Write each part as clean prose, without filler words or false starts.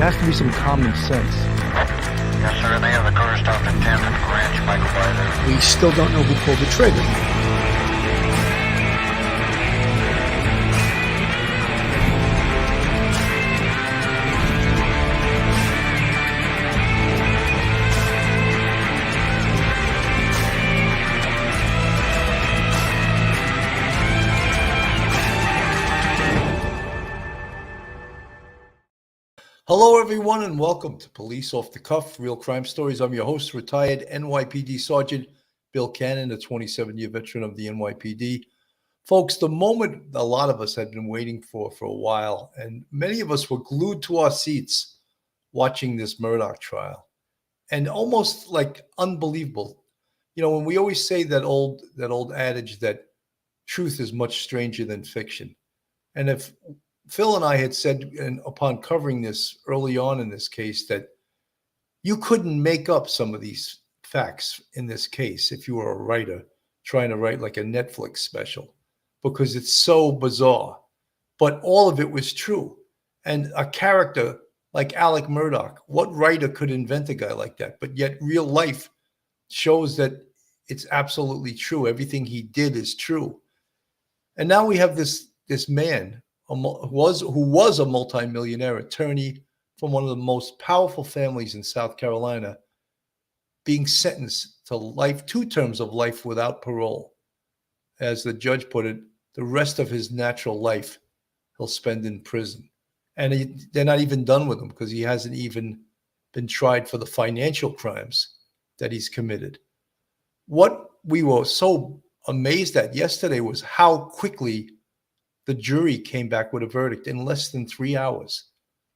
There has to be some common sense. Yes, sir. They have the car stopped at 10th and Ranch, Michael by there. We still don't know who pulled the trigger. Hello, everyone, and welcome to Police Off the Cuff, Real Crime Stories. I'm your host, retired NYPD Sergeant Bill Cannon, a 27-year veteran of the NYPD. Folks, the moment a lot of us had been waiting for a while, and many of us were glued to our seats watching this Murdaugh trial, and almost like unbelievable. You know, when we always say that old adage that truth is much stranger than fiction, and if Phil and I had said, and upon covering this early on in this case, that you couldn't make up some of these facts in this case if you were a writer trying to write like a Netflix special, because it's so bizarre. But all of it was true. And a character like Alec Murdaugh, what writer could invent a guy like that? But yet real life shows that it's absolutely true. Everything he did is true. And now we have this man who was a multimillionaire attorney from one of the most powerful families in South Carolina, being sentenced to life, 2 terms of life without parole. As the judge put it, the rest of his natural life he'll spend in prison. And they're not even done with him because he hasn't even been tried for the financial crimes that he's committed. What we were so amazed at yesterday was how quickly the jury came back with a verdict in less than 3 hours.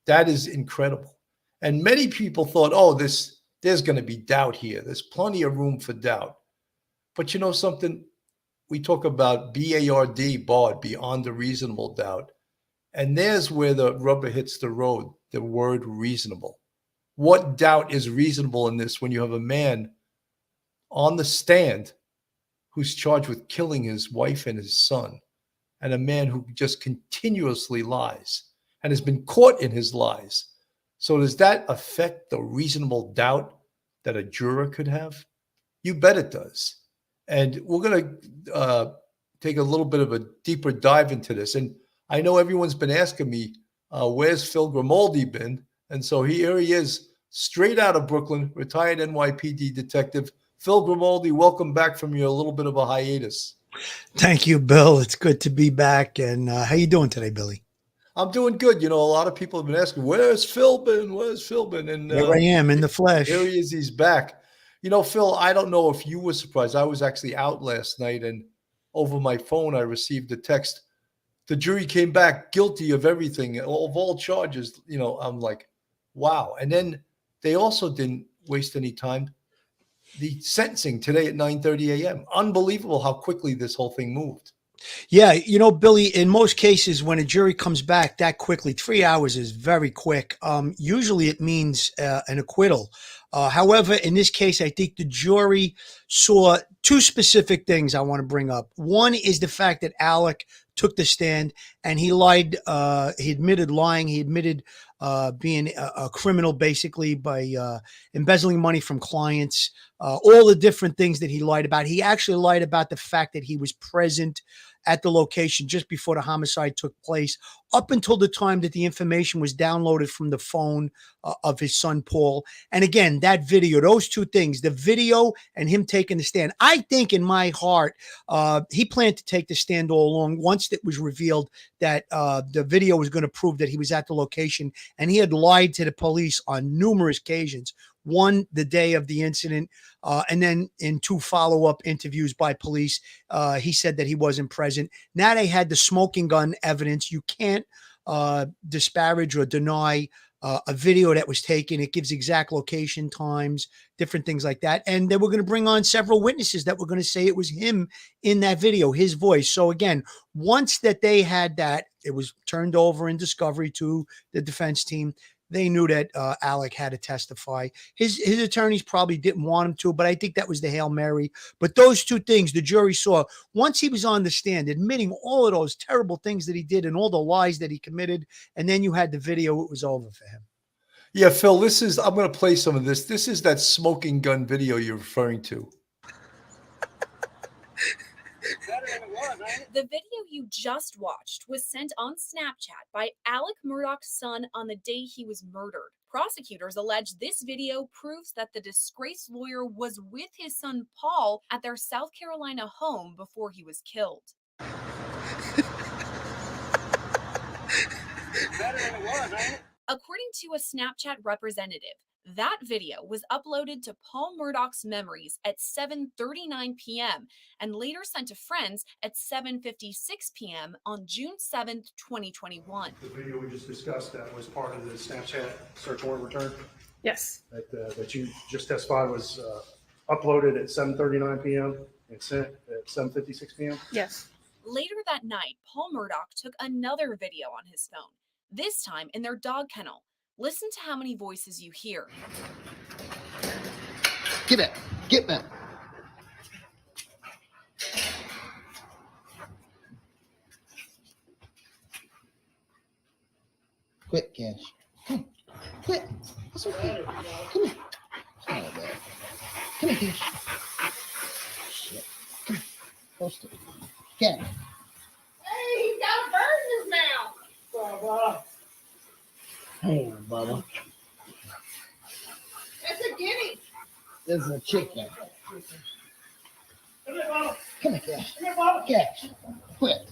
That is incredible. And many people thought, oh, there's going to be doubt here. There's plenty of room for doubt. But you know something? We talk about BARD, beyond a reasonable doubt. And there's where the rubber hits the road, the word reasonable. What doubt is reasonable in this when you have a man on the stand who's charged with killing his wife and his son? And a man who just continuously lies and has been caught in his lies. So does that affect the reasonable doubt that a juror could have? You bet it does. And we're going to take a little bit of a deeper dive into this. And I know everyone's been asking me, where's Phil Grimaldi been? And so here he is, straight out of Brooklyn, retired NYPD detective. Phil Grimaldi, welcome back from your little bit of a hiatus. Thank you, Bill. It's good to be back. And how you doing today, Billy? I'm doing good. You know, a lot of people have been asking, where's Phil been? Where's Phil been? And here I am in the flesh. Here he is. He's back. You know, Phil, I don't know if you were surprised. I was actually out last night, and over my phone, I received a text. The jury came back guilty of everything, of all charges. You know, I'm like, wow. And then they also didn't waste any time. The sentencing today at 9:30 a.m. Unbelievable how quickly this whole thing moved. Yeah, you know, Billy, in most cases, when a jury comes back that quickly, 3 hours is very quick. Usually it means an acquittal. However, in this case, I think the jury saw 2 specific things I want to bring up. One is the fact that Alec took the stand and he lied. He admitted lying. He admitted being a criminal, basically, by embezzling money from clients, all the different things that he lied about. He actually lied about the fact that he was present at the location just before the homicide took place, up until the time that the information was downloaded from the phone of his son, Paul. And again, that video, those 2 things, the video and him taking the stand. I think in my heart, he planned to take the stand all along once it was revealed that the video was going to prove that he was at the location, and he had lied to the police on numerous occasions. One, the day of the incident, and then in 2 follow-up interviews by police, he said that he wasn't present. Now they had the smoking gun evidence. You can't disparage or deny a video that was taken. It gives exact location, times, different things like that. And they were going to bring on several witnesses that were going to say it was him in that video, his voice. So again, once that they had that, it was turned over in discovery to the defense team. They knew that Alec had to testify. His attorneys probably didn't want him to, but I think that was the Hail Mary. But those 2 things the jury saw, once he was on the stand, admitting all of those terrible things that he did and all the lies that he committed, and then you had the video, it was over for him. Yeah, Phil, I'm going to play some of this. This is that smoking gun video you're referring to. The video you just watched was sent on Snapchat by Alec Murdaugh's son on the day he was murdered. Prosecutors allege this video proves that the disgraced lawyer was with his son Paul at their South Carolina home before he was killed. According to a Snapchat representative, that video was uploaded to Paul Murdaugh's memories at 7:39 p.m. and later sent to friends at 7:56 p.m. on June 7th, 2021. The video we just discussed that was part of the Snapchat search warrant return Yes. that you just testified was uploaded at 7:39 p.m. and sent at 7:56 p.m. Yes. Later that night, Paul Murdaugh took another video on his phone, this time in their dog kennel. Listen to how many voices you hear. Get back. Get back. Quit, Cash. Come. Quit. It's okay. Come here. Come on, man. Come here, Cash. Shit. Come here. Close to it. Cash. Hey, he's got a bird in his mouth. Hang on, Bubba. That's a guinea. This is a chicken. Come here, Bubba. Come here, Cash. Come here, Bubba. Cash. Quit.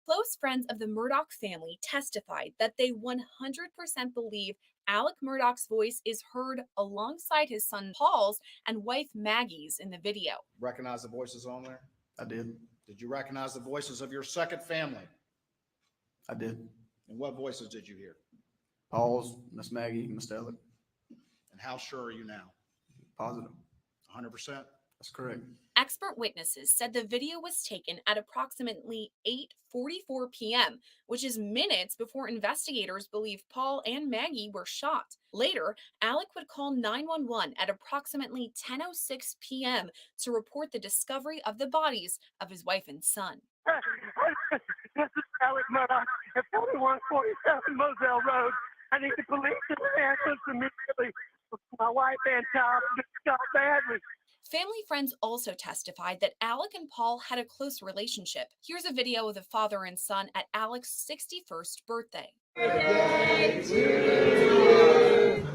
Close friends of the Murdaugh family testified that they 100% believe Alec Murdaugh's voice is heard alongside his son Paul's and wife Maggie's in the video. Recognize the voices on there? I did. Did you recognize the voices of your second family? I did. And what voices did you hear? Paul's, Miss Maggie, Miss Alec. And how sure are you now? Positive. 100%? That's correct. Expert witnesses said the video was taken at approximately 8:44 p.m., which is minutes before investigators believe Paul and Maggie were shot. Later, Alec would call 911 at approximately 10:06 p.m. to report the discovery of the bodies of his wife and son. This is Alec Murdaugh at 4147 Moselle Road. I need the police to answer immediately. My wife and child just got badly. Family friends also testified that Alec and Paul had a close relationship. Here's a video of the father and son at Alec's 61st birthday. Birthday to you.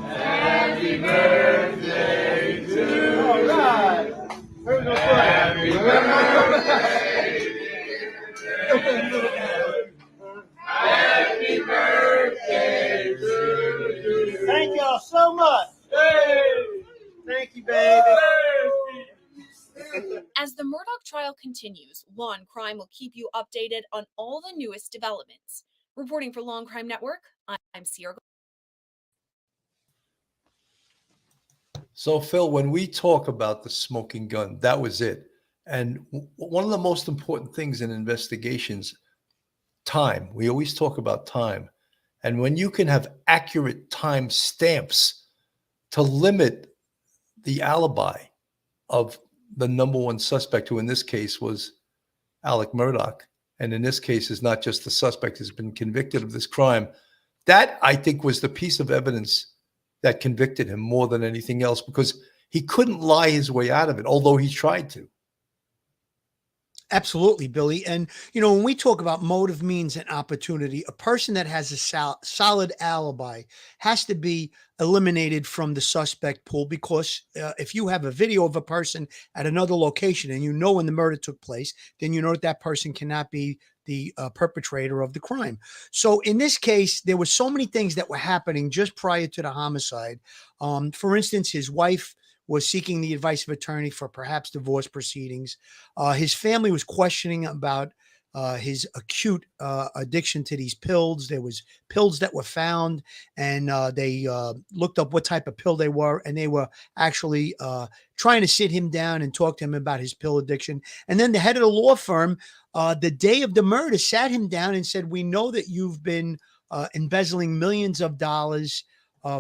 Happy birthday to you. All right. Happy birthday. Happy birthday to you. Thank y'all so much. Hey. Thank you, baby. As the Murdaugh trial continues, Law and Crime will keep you updated on all the newest developments. Reporting for Law and Crime Network, I'm Sierra. So, Phil, when we talk about the smoking gun, that was it. And one of the most important things in investigations, time. We always talk about time. And when you can have accurate time stamps to limit the alibi of the number one suspect, who in this case was Alec Murdaugh, and in this case is not just the suspect, has been convicted of this crime. That, I think, was the piece of evidence that convicted him more than anything else, because he couldn't lie his way out of it, although he tried to. Absolutely, Billy. And, you know, when we talk about motive, means, and opportunity, a person that has a solid alibi has to be eliminated from the suspect pool, because if you have a video of a person at another location and you know when the murder took place, then you know that that person cannot be the perpetrator of the crime. So in this case, there were so many things that were happening just prior to the homicide. For instance, his wife was seeking the advice of attorney for perhaps divorce proceedings. His family was questioning about his acute addiction to these pills. There was pills that were found, and they looked up what type of pill they were, and they were actually trying to sit him down and talk to him about his pill addiction. And then the head of the law firm, the day of the murder, sat him down and said, "We know that you've been embezzling millions of dollars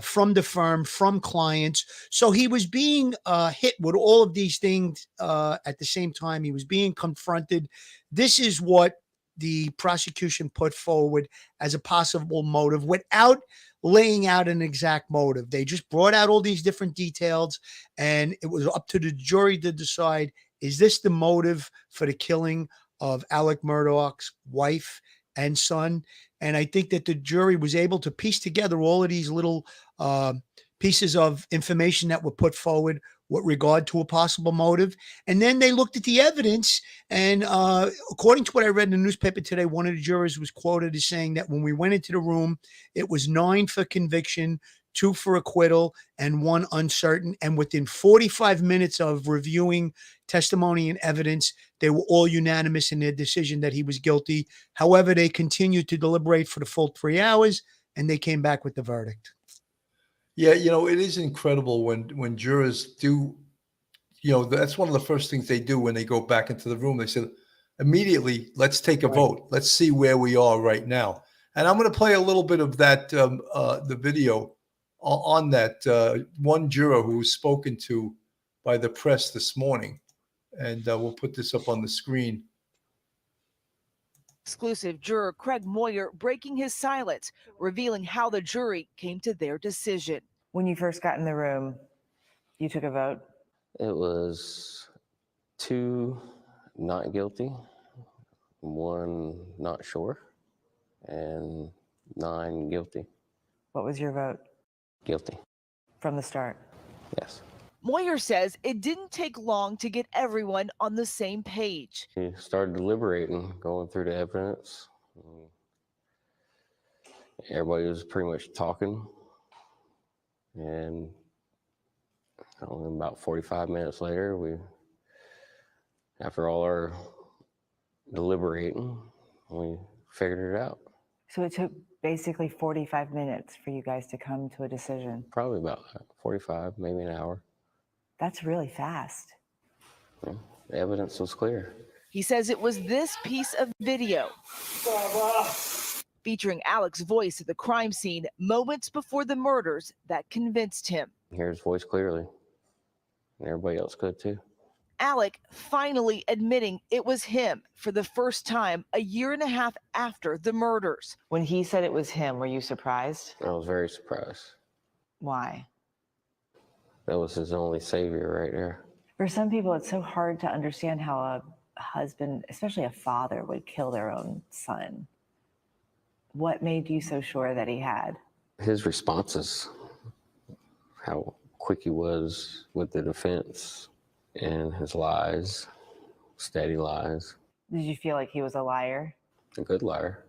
from the firm, from clients. So he was being hit with all of these things at the same time. He was being confronted. This is what the prosecution put forward as a possible motive without laying out an exact motive. They just brought out all these different details, and it was up to the jury to decide, is this the motive for the killing of Alec Murdaugh's wife and son? And I think that the jury was able to piece together all of these little pieces of information that were put forward with regard to a possible motive. And then they looked at the evidence. And according to what I read in the newspaper today, one of the jurors was quoted as saying that when we went into the room, it was 9 for conviction, 2 for acquittal, and 1 uncertain. And within 45 minutes of reviewing testimony and evidence, they were all unanimous in their decision that he was guilty. However, they continued to deliberate for the full 3 hours, and they came back with the verdict. Yeah, it is incredible when jurors do, that's one of the first things they do when they go back into the room. They say, immediately, let's take a vote. Let's see where we are right now. And I'm going to play a little bit of that, the video on that one juror who was spoken to by the press this morning. And we'll put this up on the screen. Exclusive juror Craig Moyer breaking his silence, revealing how the jury came to their decision. When you first got in the room, you took a vote? It was 2 not guilty, 1 not sure, and 9 guilty. What was your vote? Guilty. From the start? Yes. Moyer says it didn't take long to get everyone on the same page. We started deliberating, going through the evidence. Everybody was pretty much talking. And about 45 minutes later, after all our deliberating, we figured it out. So it took basically 45 minutes for you guys to come to a decision? Probably about 45, maybe an hour. That's really fast. Yeah, the evidence was clear. He says it was this piece of video featuring Alec's voice at the crime scene moments before the murders that convinced him. Hear his voice clearly, and everybody else could too. Alec finally admitting it was him for the first time a year and a half after the murders. When he said it was him, were you surprised? I was very surprised. Why? That was his only savior right there. For some people, it's so hard to understand how a husband, especially a father, would kill their own son. What made you so sure that he had? His responses, how quick he was with the defense, and his lies, steady lies. Did you feel like he was a liar? A good liar,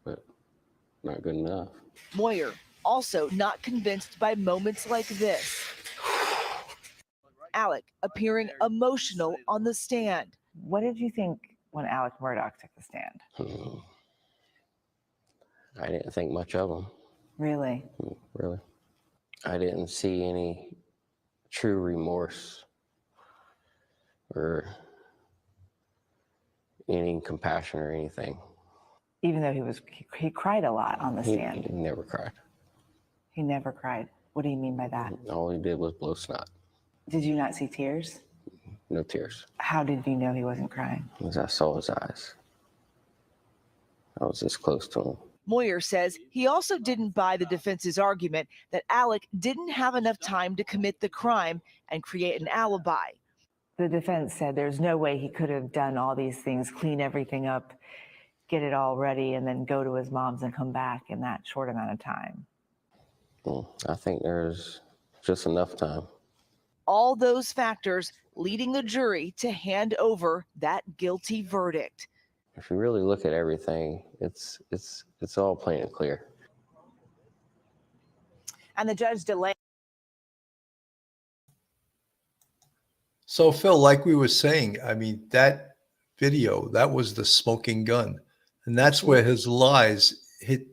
but not good enough. Moyer also not convinced by moments like this. Alec appearing emotional on the stand. What did you think when Alec Murdaugh took the stand? I didn't think much of him. Really? Really. I didn't see any true remorse or any compassion or anything. Even though he cried a lot on the stand. He never cried. He never cried. What do you mean by that? All he did was blow snot. Did you not see tears? No tears. How did you know he wasn't crying? Because I saw his eyes. I was this close to him. Moyer says he also didn't buy the defense's argument that Alec didn't have enough time to commit the crime and create an alibi. The defense said there's no way he could have done all these things, clean everything up, get it all ready, and then go to his mom's and come back in that short amount of time. I think there's just enough time. All those factors leading the jury to hand over that guilty verdict. If you really look at everything, it's all plain and clear. And the judge delayed. So, Phil, like we were saying, I mean, that video, that was the smoking gun. And that's where his lies hit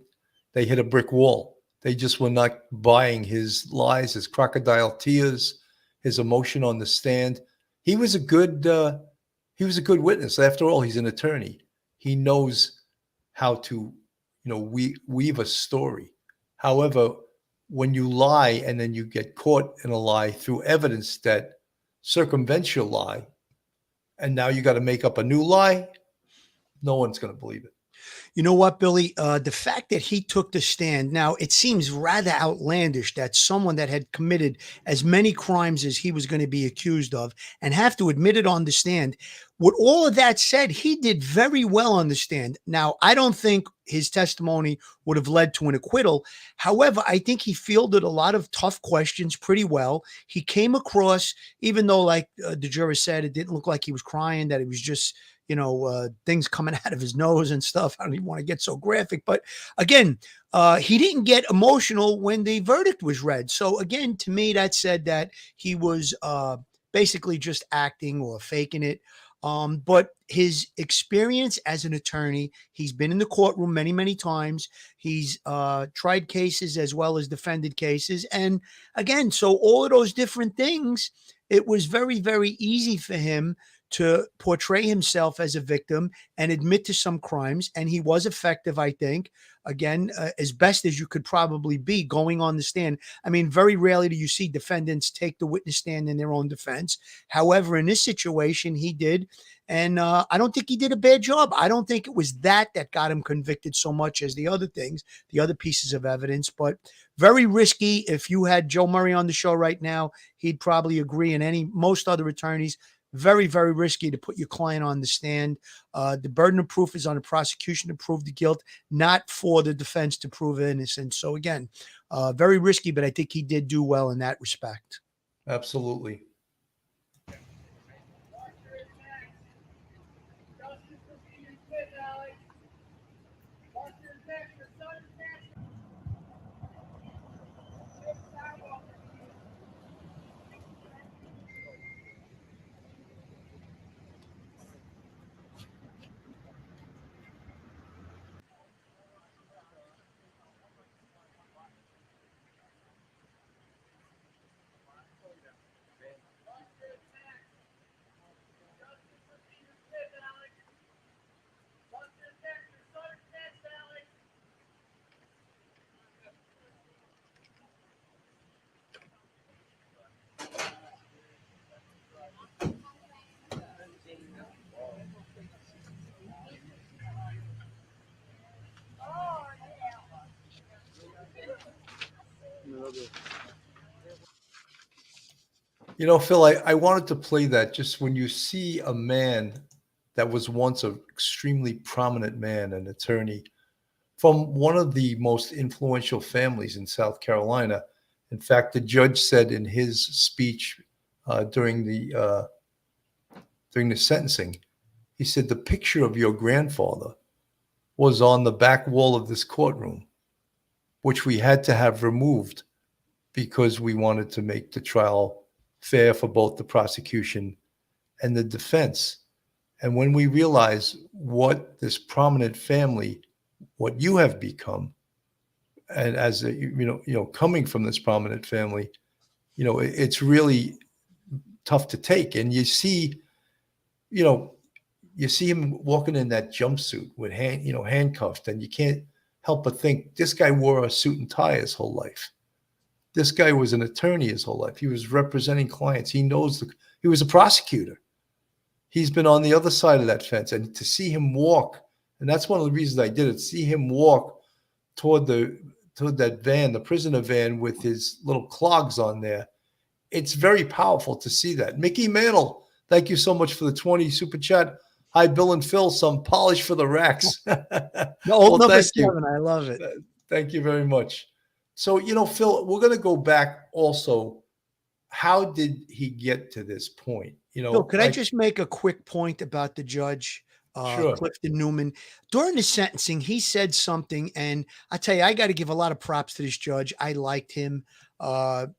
a brick wall. They just were not buying his lies, his crocodile tears, his emotion on the stand. He was a good witness. After all, he's an attorney. He knows how to, weave a story. However, when you lie and then you get caught in a lie through evidence that circumvents your lie, and now you got to make up a new lie, no one's going to believe it. You know what, Billy? The fact that he took the stand, now it seems rather outlandish that someone that had committed as many crimes as he was going to be accused of and have to admit it on the stand. With all of that said, he did very well on the stand. Now, I don't think his testimony would have led to an acquittal. However, I think he fielded a lot of tough questions pretty well. He came across, even though, like the juror said, it didn't look like he was crying, that it was just, things coming out of his nose and stuff. I don't even want to get so graphic, but again, he didn't get emotional when the verdict was read. So again, to me, that said that he was basically just acting or faking it. But his experience as an attorney, he's been in the courtroom many, many times. He's tried cases as well as defended cases. And again, so all of those different things, it was very, very easy for him to portray himself as a victim and admit to some crimes. And he was effective, I think, again, as best as you could probably be going on the stand. I mean, very rarely do you see defendants take the witness stand in their own defense. However, in this situation, he did. And I don't think he did a bad job. I don't think it was that got him convicted so much as the other things, the other pieces of evidence. But very risky. If you had Joe Murray on the show right now, he'd probably agree, and most other attorneys, very, very risky to put your client on the stand. The burden of proof is on the prosecution to prove the guilt, not for the defense to prove innocence. So again, very risky, but I think he did do well in that respect. Absolutely. Phil, I wanted to play that just when you see a man that was once an extremely prominent man, an attorney from one of the most influential families in South Carolina. In fact, the judge said in his speech during the sentencing, he said, the picture of your grandfather was on the back wall of this courtroom, which we had to have removed because we wanted to make the trial fair for both the prosecution and the defense. And when we realize what this prominent family, what you have become, and as a, coming from this prominent family, it's really tough to take. And you see him walking in that jumpsuit with handcuffed, and you can't help but think this guy wore a suit and tie his whole life. This guy was an attorney his whole life. He was representing clients. He was a prosecutor. He's been on the other side of that fence, and to see him walk, and that's one of the reasons I did it, see him walk toward that van, the prisoner van with his little clogs on there. It's very powerful to see that. Mickey Mantle, thank you so much for the 20 super chat. Hi, Bill and Phil, some polish for the racks. Old number 7, I love it. Thank you very much. So, Phil, we're going to go back also. How did he get to this point? Phil, could I just make a quick point about the judge, sure. Clifton Newman? During the sentencing, he said something, and I tell you, I got to give a lot of props to this judge. I liked him.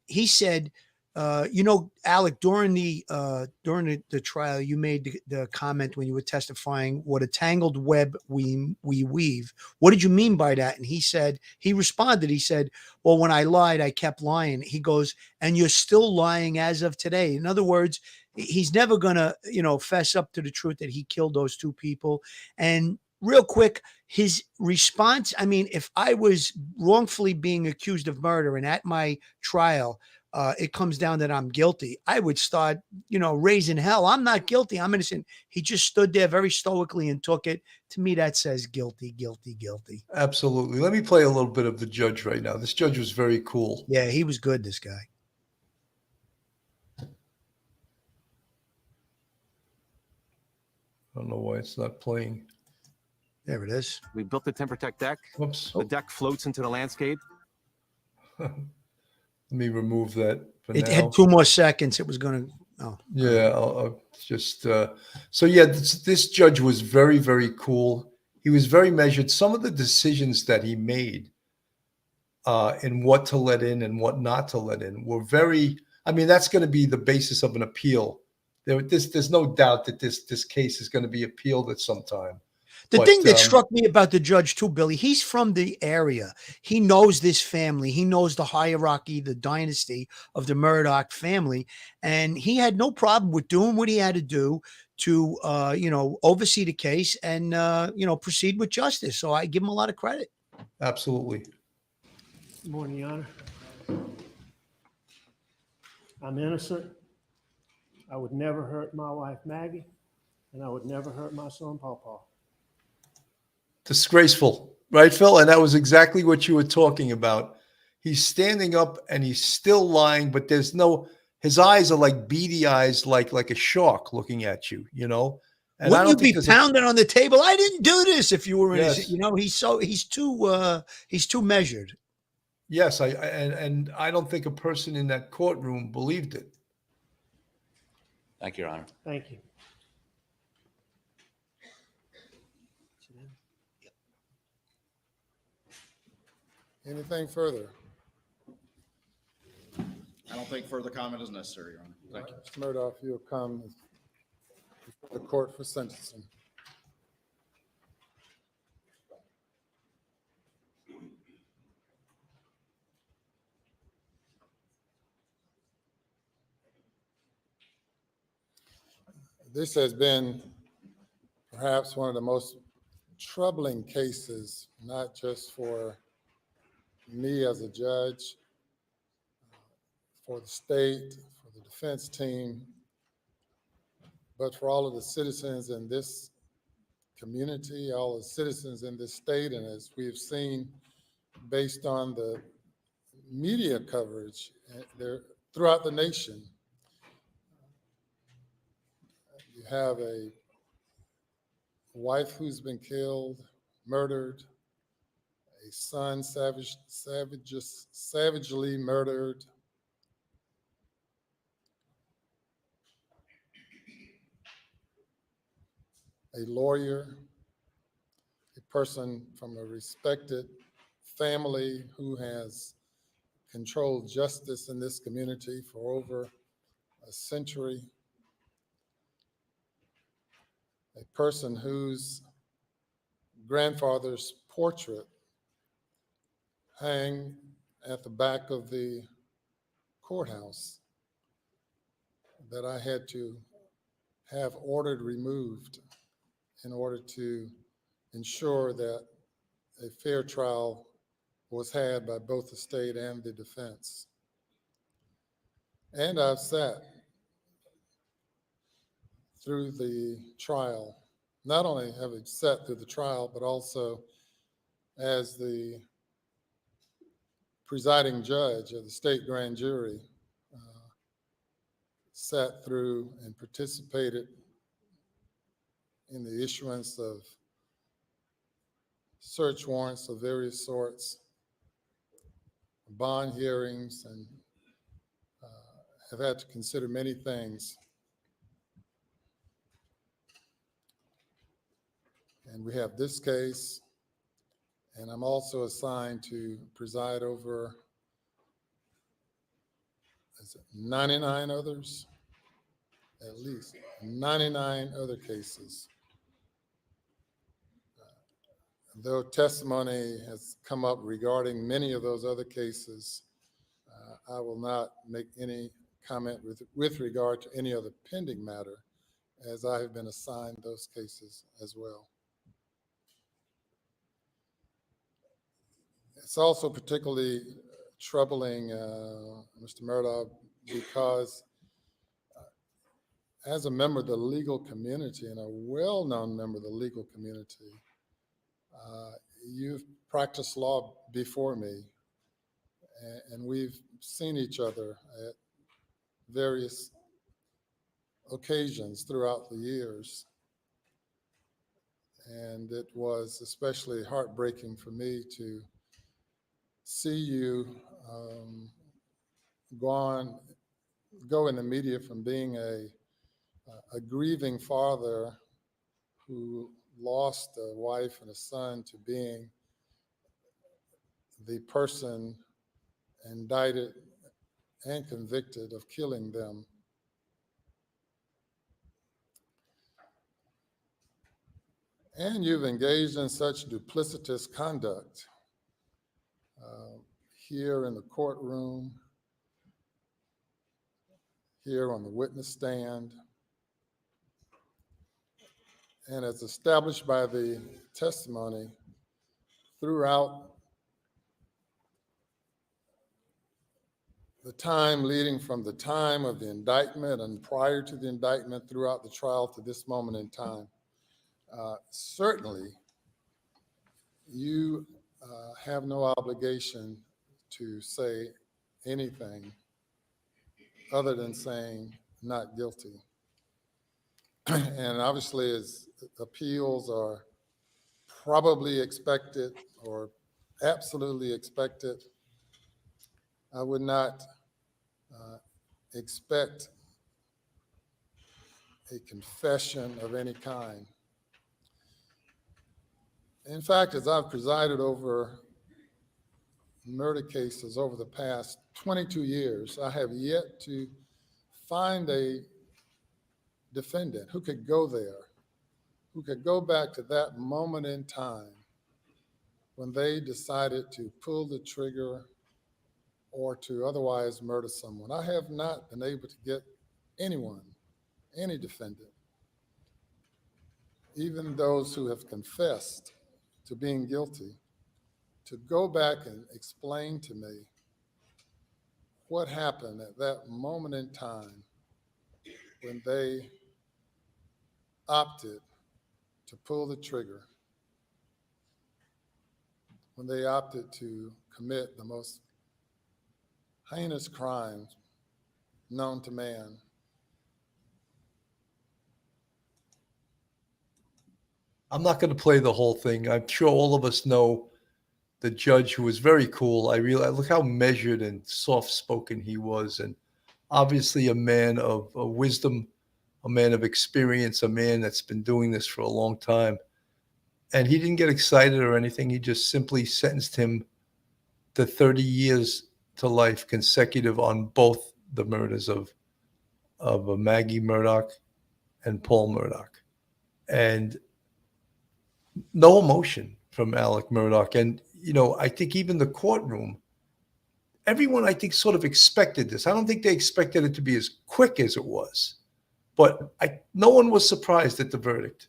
He said, Alec, during the trial, you made the comment when you were testifying, what a tangled web we weave. What did you mean by that? And he responded, he said, well, when I lied, I kept lying. He goes, and you're still lying as of today. In other words, he's never going to, fess up to the truth that he killed those two people. And real quick, his response, I mean, if I was wrongfully being accused of murder and at my trial, it comes down that I'm guilty, I would start, raising hell. I'm not guilty. I'm innocent. He just stood there very stoically and took it. To me, that says guilty, guilty, guilty. Absolutely. Let me play a little bit of the judge right now. This judge was very cool. Yeah, he was good, this guy. I don't know why it's not playing. There it is. We built the TimberTech deck. Whoops. The deck floats into the landscape. Let me remove that for It now. had 2 more seconds. It was going to. Oh. Yeah, I'll just. So yeah, this judge was very, very cool. He was very measured. Some of the decisions that he made in what to let in and what not to let in were very. I mean, that's going to be the basis of an appeal. There's no doubt that this case is going to be appealed at some time. The thing that struck me about the judge too, Billy, he's from the area. He knows this family. He knows the hierarchy, the dynasty of the Murdaugh family. And he had no problem with doing what he had to do to, oversee the case and, proceed with justice. So I give him a lot of credit. Absolutely. Good morning, Your Honor. I'm innocent. I would never hurt my wife, Maggie, and I would never hurt my son, Pawpaw. Disgraceful, right, Phil? And that was exactly what you were talking about. He's standing up and he's still lying, but his eyes are like beady eyes, like a shark looking at you, And Wouldn't you be pounding on the table? I didn't do this if you were innocent. Yes. He's too measured. Yes, and I don't think a person in that courtroom believed it. Thank you, Your Honor. Thank you. Anything further? I don't think further comment is necessary, Your Honor. Thank you. Mr. Murdaugh, if you'll come before the court for sentencing. This has been perhaps one of the most troubling cases, not just for me as a judge, for the state, for the defense team, but for all of the citizens in this community, all the citizens in this state, and as we have seen based on the media coverage throughout the nation, you have a wife who's been killed, murdered, a son savagely murdered, a lawyer, a person from a respected family who has controlled justice in this community for over a century, a person whose grandfather's portrait hang at the back of the courthouse that I had to have ordered removed in order to ensure that a fair trial was had by both the state and the defense. And I've sat through the trial. Not only have I sat through the trial, but also as the presiding judge of the state grand jury, sat through and participated in the issuance of search warrants of various sorts, bond hearings, and have had to consider many things. And we have this case, and I'm also assigned to preside over 99 others, at least 99 other cases. Though testimony has come up regarding many of those other cases, I will not make any comment with regard to any other pending matter, as I have been assigned those cases as well. It's also particularly troubling, Mr. Murdaugh, because as a member of the legal community and a well-known member of the legal community, you've practiced law before me, and we've seen each other at various occasions throughout the years. And it was especially heartbreaking for me to see you go in the media from being a grieving father who lost a wife and a son to being the person indicted and convicted of killing them. And you've engaged in such duplicitous conduct here in the courtroom, here on the witness stand, and as established by the testimony throughout the time leading from the time of the indictment and prior to the indictment throughout the trial to this moment in time. Certainly, you have no obligation to say anything other than saying not guilty. And obviously, as appeals are probably expected or absolutely expected, I would not expect a confession of any kind. In fact, as I've presided over murder cases over the past 22 years, I have yet to find a defendant who could go there, who could go back to that moment in time when they decided to pull the trigger or to otherwise murder someone. I have not been able to get anyone, any defendant, even those who have confessed to being guilty, to go back and explain to me what happened at that moment in time when they opted to pull the trigger, when they opted to commit the most heinous crimes known to man. I'm not going to play the whole thing. I'm sure all of us know the judge, who was very cool. I realize, look how measured and soft-spoken he was, and obviously a man of wisdom, a man of experience, a man that's been doing this for a long time. And he didn't get excited or anything. He just simply sentenced him to 30 years to life consecutive on both the murders of Maggie Murdaugh and Paul Murdaugh. And no emotion from Alec Murdaugh. And, you know, I think even the courtroom, everyone, I think, sort of expected this. I don't think they expected it to be as quick as it was. But no one was surprised at the verdict.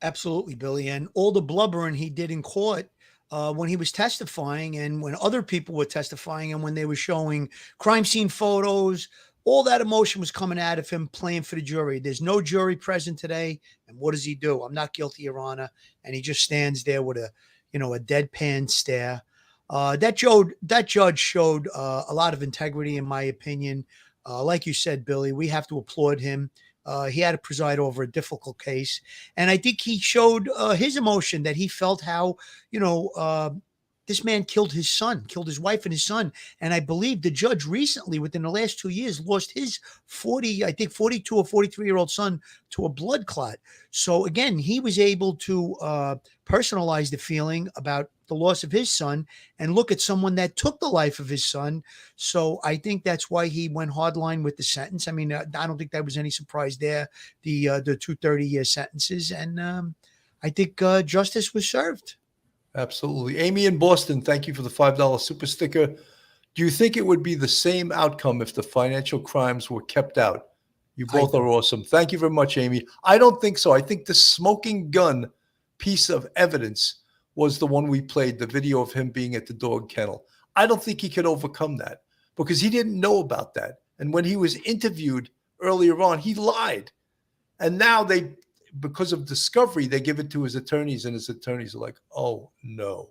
Absolutely, Billy. And all the blubbering he did in court when he was testifying and when other people were testifying and when they were showing crime scene photos, all that emotion was coming out of him playing for the jury. There's no jury present today. And what does he do? I'm not guilty, Your Honor. And he just stands there with a deadpan stare. That judge showed a lot of integrity, in my opinion. Like you said, Billy, we have to applaud him. He had to preside over a difficult case. And I think he showed his emotion, that he felt how, this man killed his son, killed his wife and his son. And I believe the judge recently, within the last 2 years, lost his 42 or 43-year-old son to a blood clot. So again, he was able to personalize the feeling about the loss of his son and look at someone that took the life of his son. So I think that's why he went hardline with the sentence. I mean, I don't think that was any surprise there, the 2 30-year sentences. And I think justice was served. Absolutely. Amy in Boston, thank you for the $5 super sticker. Do you think it would be the same outcome if the financial crimes were kept out? You both are awesome. Thank you very much, Amy. I don't think so. I think the smoking gun piece of evidence was the one we played, the video of him being at the dog kennel. I don't think he could overcome that because he didn't know about that. And when he was interviewed earlier on, he lied. And now because of discovery, they give it to his attorneys, and his attorneys are like, oh, no,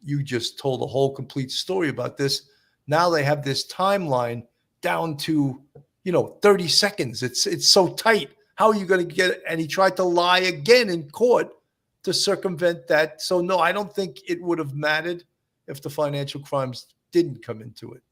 you just told a whole complete story about this. Now they have this timeline down to, 30 seconds. It's so tight. How are you going to get it? And he tried to lie again in court to circumvent that. So, no, I don't think it would have mattered if the financial crimes didn't come into it.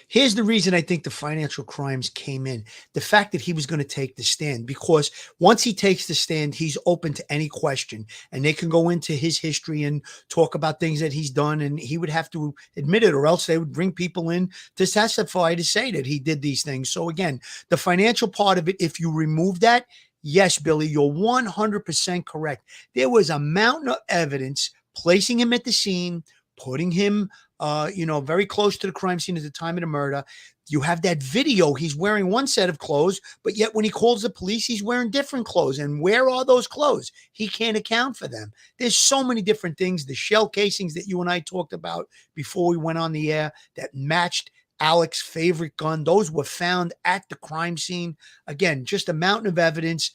Here's the reason I think the financial crimes came in. The fact that he was going to take the stand, because once he takes the stand, he's open to any question, and they can go into his history and talk about things that he's done, and he would have to admit it, or else they would bring people in to testify to say that he did these things. So again, the financial part of it, if you remove that, yes, Billy, you're 100% correct. There was a mountain of evidence placing him at the scene, putting him very close to the crime scene at the time of the murder. You have that video. He's wearing one set of clothes, but yet when he calls the police, he's wearing different clothes. And where are those clothes? He can't account for them. There's so many different things. The shell casings that you and I talked about before we went on the air that matched Alec's favorite gun, those were found at the crime scene. Again, just a mountain of evidence,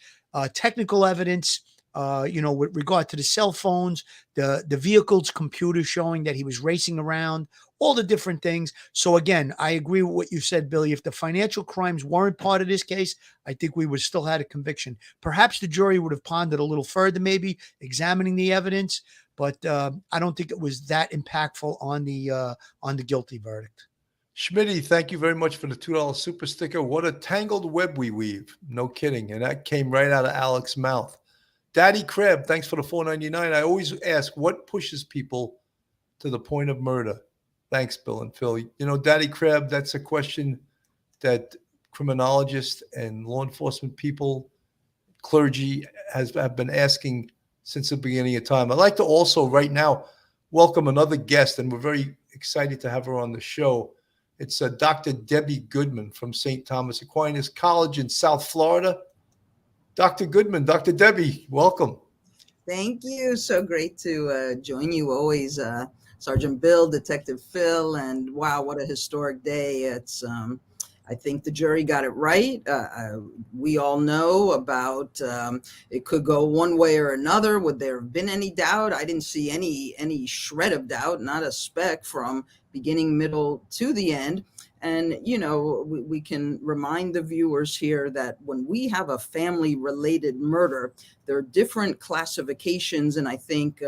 technical evidence, with regard to the cell phones, the vehicle's computer showing that he was racing around, all the different things. So again, I agree with what you said, Billy. If the financial crimes weren't part of this case, I think we would still had a conviction. Perhaps the jury would have pondered a little further, maybe examining the evidence, but I don't think it was that impactful on the guilty verdict. Schmitty, thank you very much for the $2 super sticker. What a tangled web we weave. No kidding. And that came right out of Alec's mouth. Daddy Crab, thanks for the $4.99. I always ask, what pushes people to the point of murder? Thanks, Bill and Phil. Daddy Crab, that's a question that criminologists and law enforcement people, clergy, have been asking since the beginning of time. I'd like to also right now welcome another guest, and we're very excited to have her on the show. It's Dr. Debbie Goodman from St. Thomas Aquinas College in South Florida. Dr. Goodman, Dr. Debbie, welcome. Thank you. So great to join you always, Sergeant Bill, Detective Phil, and wow, what a historic day. It's, I think the jury got it right. We all know about it could go one way or another. Would there have been any doubt? I didn't see any shred of doubt, not a speck from beginning, middle to the end. And, we can remind the viewers here that when we have a family-related murder, there are different classifications, and I think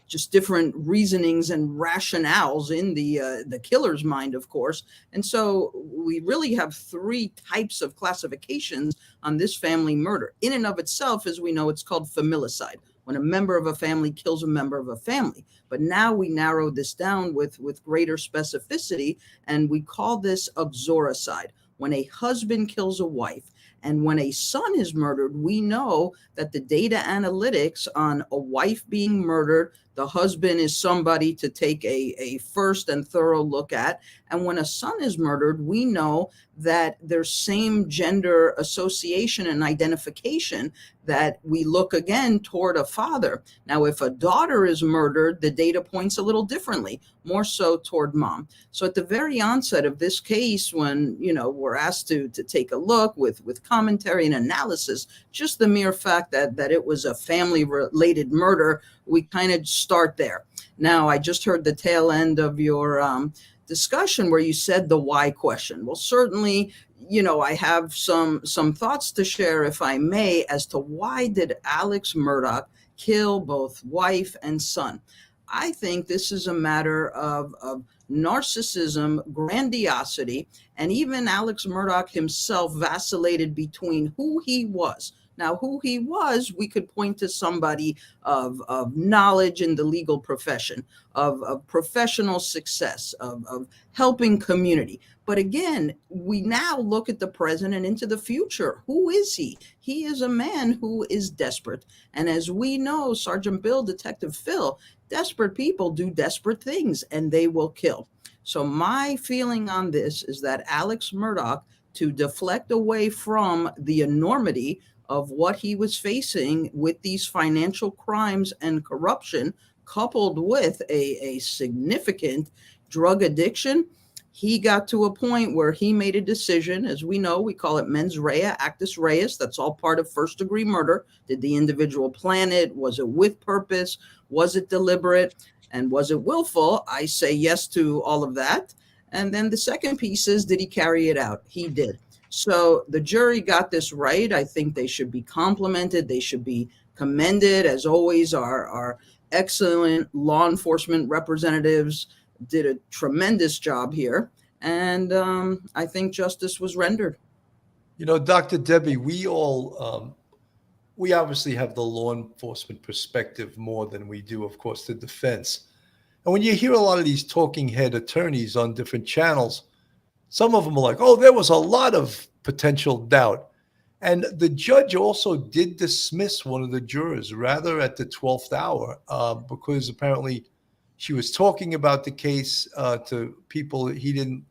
just different reasonings and rationales in the killer's mind, of course. And so we really have three types of classifications on this family murder. In and of itself, as we know, it's called familicide, when a member of a family kills a member of a family. But now we narrow this down with greater specificity, and we call this uxoricide, when a husband kills a wife. And when a son is murdered, we know that the data analytics on a wife being murdered, the husband is somebody to take a first and thorough look at. And when a son is murdered, we know that there's same gender association and identification, that we look again toward a father. Now, if a daughter is murdered, the data points a little differently, more so toward mom. So at the very onset of this case, when, we're asked to take a look with commentary and analysis, just the mere fact that it was a family-related murder, we kind of start there. Now, I just heard the tail end of your discussion where you said the why question. Well, certainly, I have some thoughts to share, if I may, as to why did Alec Murdaugh kill both wife and son. I think this is a matter of narcissism, grandiosity, and even Alec Murdaugh himself vacillated between who he was. Now, who he was, we could point to somebody of knowledge in the legal profession, of professional success, of helping community. But again, we now look at the present and into the future. Who is he? He is a man who is desperate. And as we know, Sergeant Bill, Detective Phil, desperate people do desperate things, and they will kill. So my feeling on this is that Alec Murdaugh, to deflect away from the enormity of what he was facing with these financial crimes and corruption, coupled with a significant drug addiction, he got to a point where he made a decision. As we know, we call it mens rea, actus reus. That's all part of first degree murder. Did the individual plan it? Was it with purpose? Was it deliberate? And was it willful? I say yes to all of that. And then the second piece is, did he carry it out? He did. So the jury got this right. I think they should be complimented. They should be commended. As always, our excellent law enforcement representatives did a tremendous job here. And I think justice was rendered. You know, Dr. Debbie, we all, we obviously have the law enforcement perspective more than we do, of course, the defense. And when you hear a lot of these talking head attorneys on different channels, some of them are like, oh, there was a lot of potential doubt. And the judge also did dismiss one of the jurors, rather at the 12th hour, because apparently she was talking about the case to people he didn't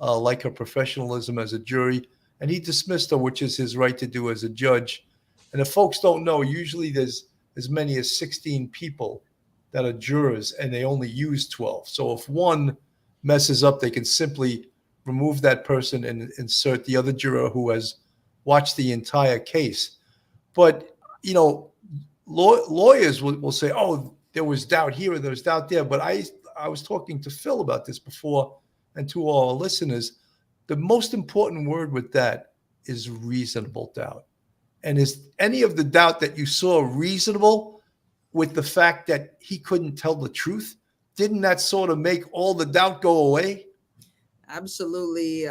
like her professionalism as a jury, and he dismissed her, which is his right to do as a judge. And if folks don't know, usually there's as many as 16 people that are jurors, and they only use 12. So if one messes up, they can simply remove that person and insert the other juror who has watched the entire case. But, you know, lawyers will say, oh, there was doubt here or there was doubt there. But I was talking to Phil about this before, and to all our listeners, the most important word with that is reasonable doubt. And is any of the doubt that you saw reasonable with the fact that he couldn't tell the truth? Didn't that sort of make all the doubt go away? Absolutely.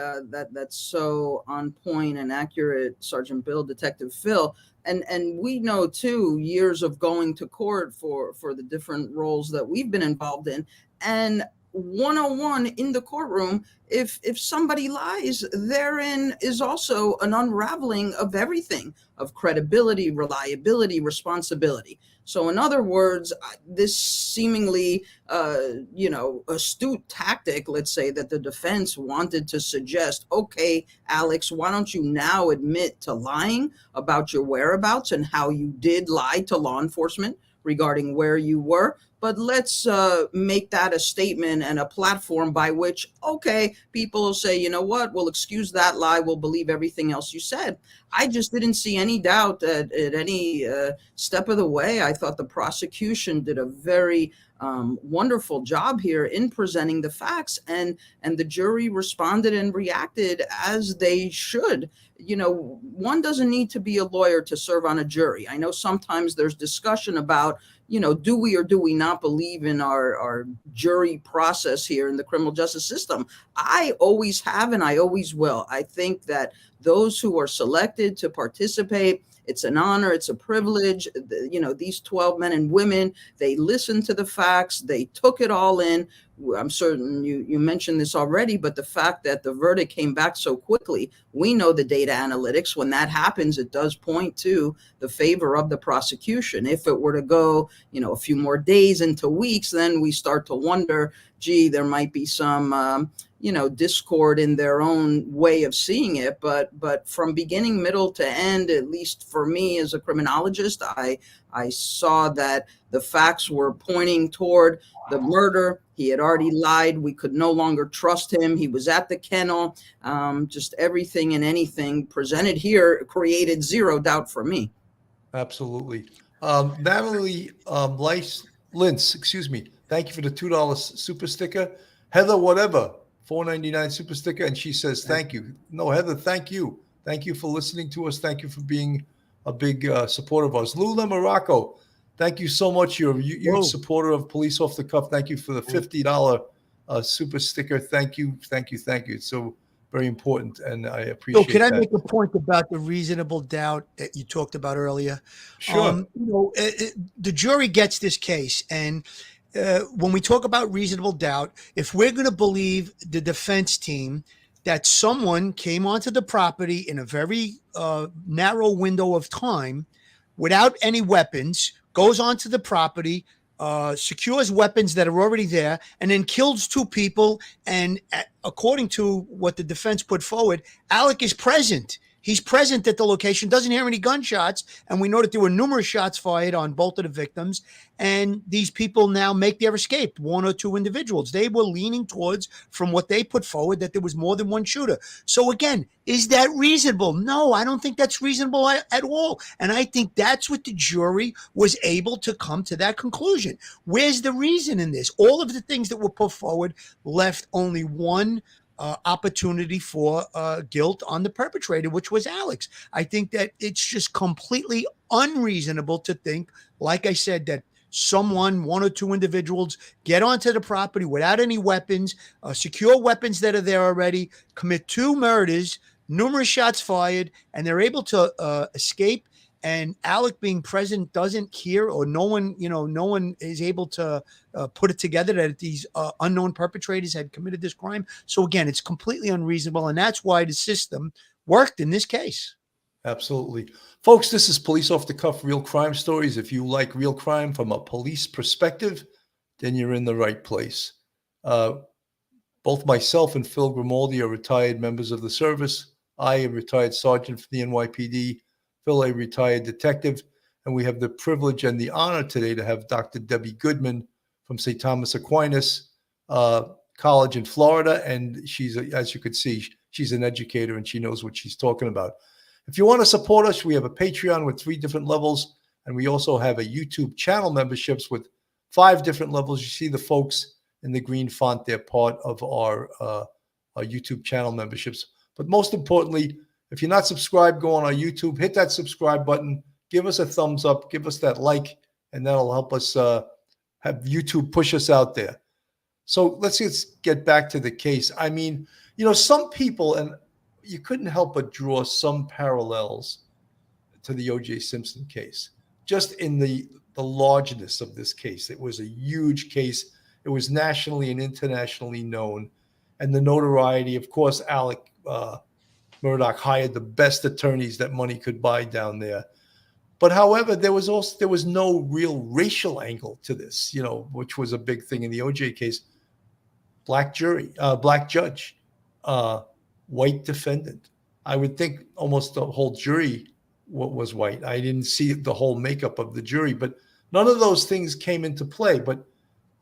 That's so on point and accurate, Sergeant Bill, Detective Phil. And we know too, years of going to court for the different roles that we've been involved in. And 101 in the courtroom, if somebody lies, therein is also an unraveling of everything, of credibility, reliability, responsibility. So in other words, this seemingly astute tactic, let's say, that the defense wanted to suggest, okay, Alex, why don't you now admit to lying about your whereabouts and how you did lie to law enforcement regarding where you were? But let's make that a statement and a platform by which, okay, people will say, you know what, we'll excuse that lie, we'll believe everything else you said. I just didn't see any doubt at any step of the way. I thought the prosecution did a very wonderful job here in presenting the facts, and the jury responded and reacted as they should. You know, one doesn't need to be a lawyer to serve on a jury. I know sometimes there's discussion about, do we or do we not believe in our jury process here in the criminal justice system? I always have, and I always will. I think that those who are selected to participate, it's an honor, it's a privilege. These 12 men and women, they listened to the facts, they took it all in. I'm certain you mentioned this already, but the fact that the verdict came back so quickly, we know the data analytics. When that happens, it does point to the favor of the prosecution. If it were to go, a few more days into weeks, then we start to wonder, gee, there might be some discord in their own way of seeing it. But from beginning, middle to end, at least for me as a criminologist, I saw that the facts were pointing toward the murder. He had already lied. We could no longer trust him. He was at the kennel. Just everything and anything presented here created zero doubt for me. Absolutely. Natalie Lintz, excuse me. Thank you for the $2 super sticker. Heather, whatever, $4.99 super sticker. And she says, thank you. No, Heather, thank you. Thank you for listening to us. Thank you for being a big supporter of us. Lula Morocco, thank you so much. You're a huge supporter of Police Off the Cuff. Thank you for the $50 super sticker. Thank you. Thank you. Thank you. It's so very important, and I appreciate So can I that. make a point about the reasonable doubt that you talked about earlier? Sure. The jury gets this case, and when we talk about reasonable doubt, if we're going to believe the defense team that someone came onto the property in a very narrow window of time without any weapons, goes onto the property, secures weapons that are already there, and then kills two people. And according to what the defense put forward, Alec is present He's present at the location, doesn't hear any gunshots, and we know that there were numerous shots fired on both of the victims. And these people now make their escape, one or two individuals. They were leaning towards, from what they put forward, that there was more than one shooter. So again, is that reasonable? No, I don't think that's reasonable at all. And I think that's what the jury was able to come to that conclusion. Where's the reason in this? All of the things that were put forward left only one opportunity for guilt on the perpetrator, which was Alex. I think that it's just completely unreasonable to think, like I said, that someone, one or two individuals, get onto the property without any weapons, secure weapons that are there already, commit two murders, numerous shots fired, and they're able to escape. And Alec being present doesn't hear, or no one is able to put it together that these unknown perpetrators had committed this crime. So again, it's completely unreasonable, and that's why the system worked in this case. Absolutely. Folks, this is Police Off the Cuff Real Crime Stories. If you like real crime from a police perspective, then you're in the right place. Both myself and Phil Grimaldi are retired members of the service. I am retired sergeant for the NYPD. Phil, a retired detective, and we have the privilege and the honor today to have Dr. Debbie Goodman from St. Thomas Aquinas College in Florida, and she's, as you could see, she's an educator and she knows what she's talking about. If you want to support us, we have a Patreon with 3 different levels, and we also have a YouTube channel memberships with 5 different levels. You see the folks in the green font; they're part of our YouTube channel memberships. But most importantly, if you're not subscribed, go on our YouTube, hit that subscribe button, give us a thumbs up, give us that like, and that'll help us have YouTube push us out there. So let's just get back to the case. I mean, some people, and you couldn't help but draw some parallels to the O.J. Simpson case, just in the largeness of this case. It was a huge case. It was nationally and internationally known. And the notoriety, of course, Alec Murdaugh hired the best attorneys that money could buy down there. But however, there was no real racial angle to this, which was a big thing in the OJ case. Black jury, black judge, white defendant. I would think almost the whole jury was white. I didn't see the whole makeup of the jury, but none of those things came into play. But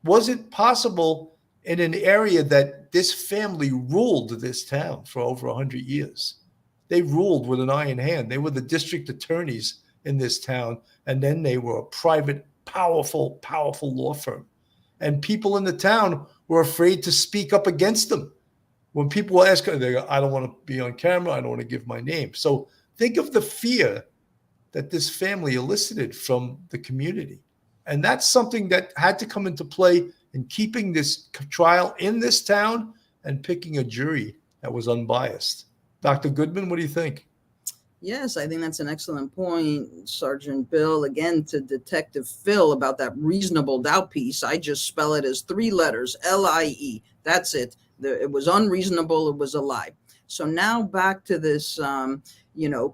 was it possible in an area that this family ruled this town for over 100 years? They ruled with an iron hand. They were the district attorneys in this town, and then they were a private, powerful law firm. And people in the town were afraid to speak up against them. When people ask, they go, I don't want to be on camera. I don't want to give my name. So think of the fear that this family elicited from the community. And that's something that had to come into play in keeping this trial in this town and picking a jury that was unbiased. Dr. Goodman, what do you think? Yes, I think that's an excellent point, Sergeant Bill. Again, to Detective Phil about that reasonable doubt piece, I just spell it as 3 letters, LIE. That's it. It was unreasonable. It was a lie. So now back to this,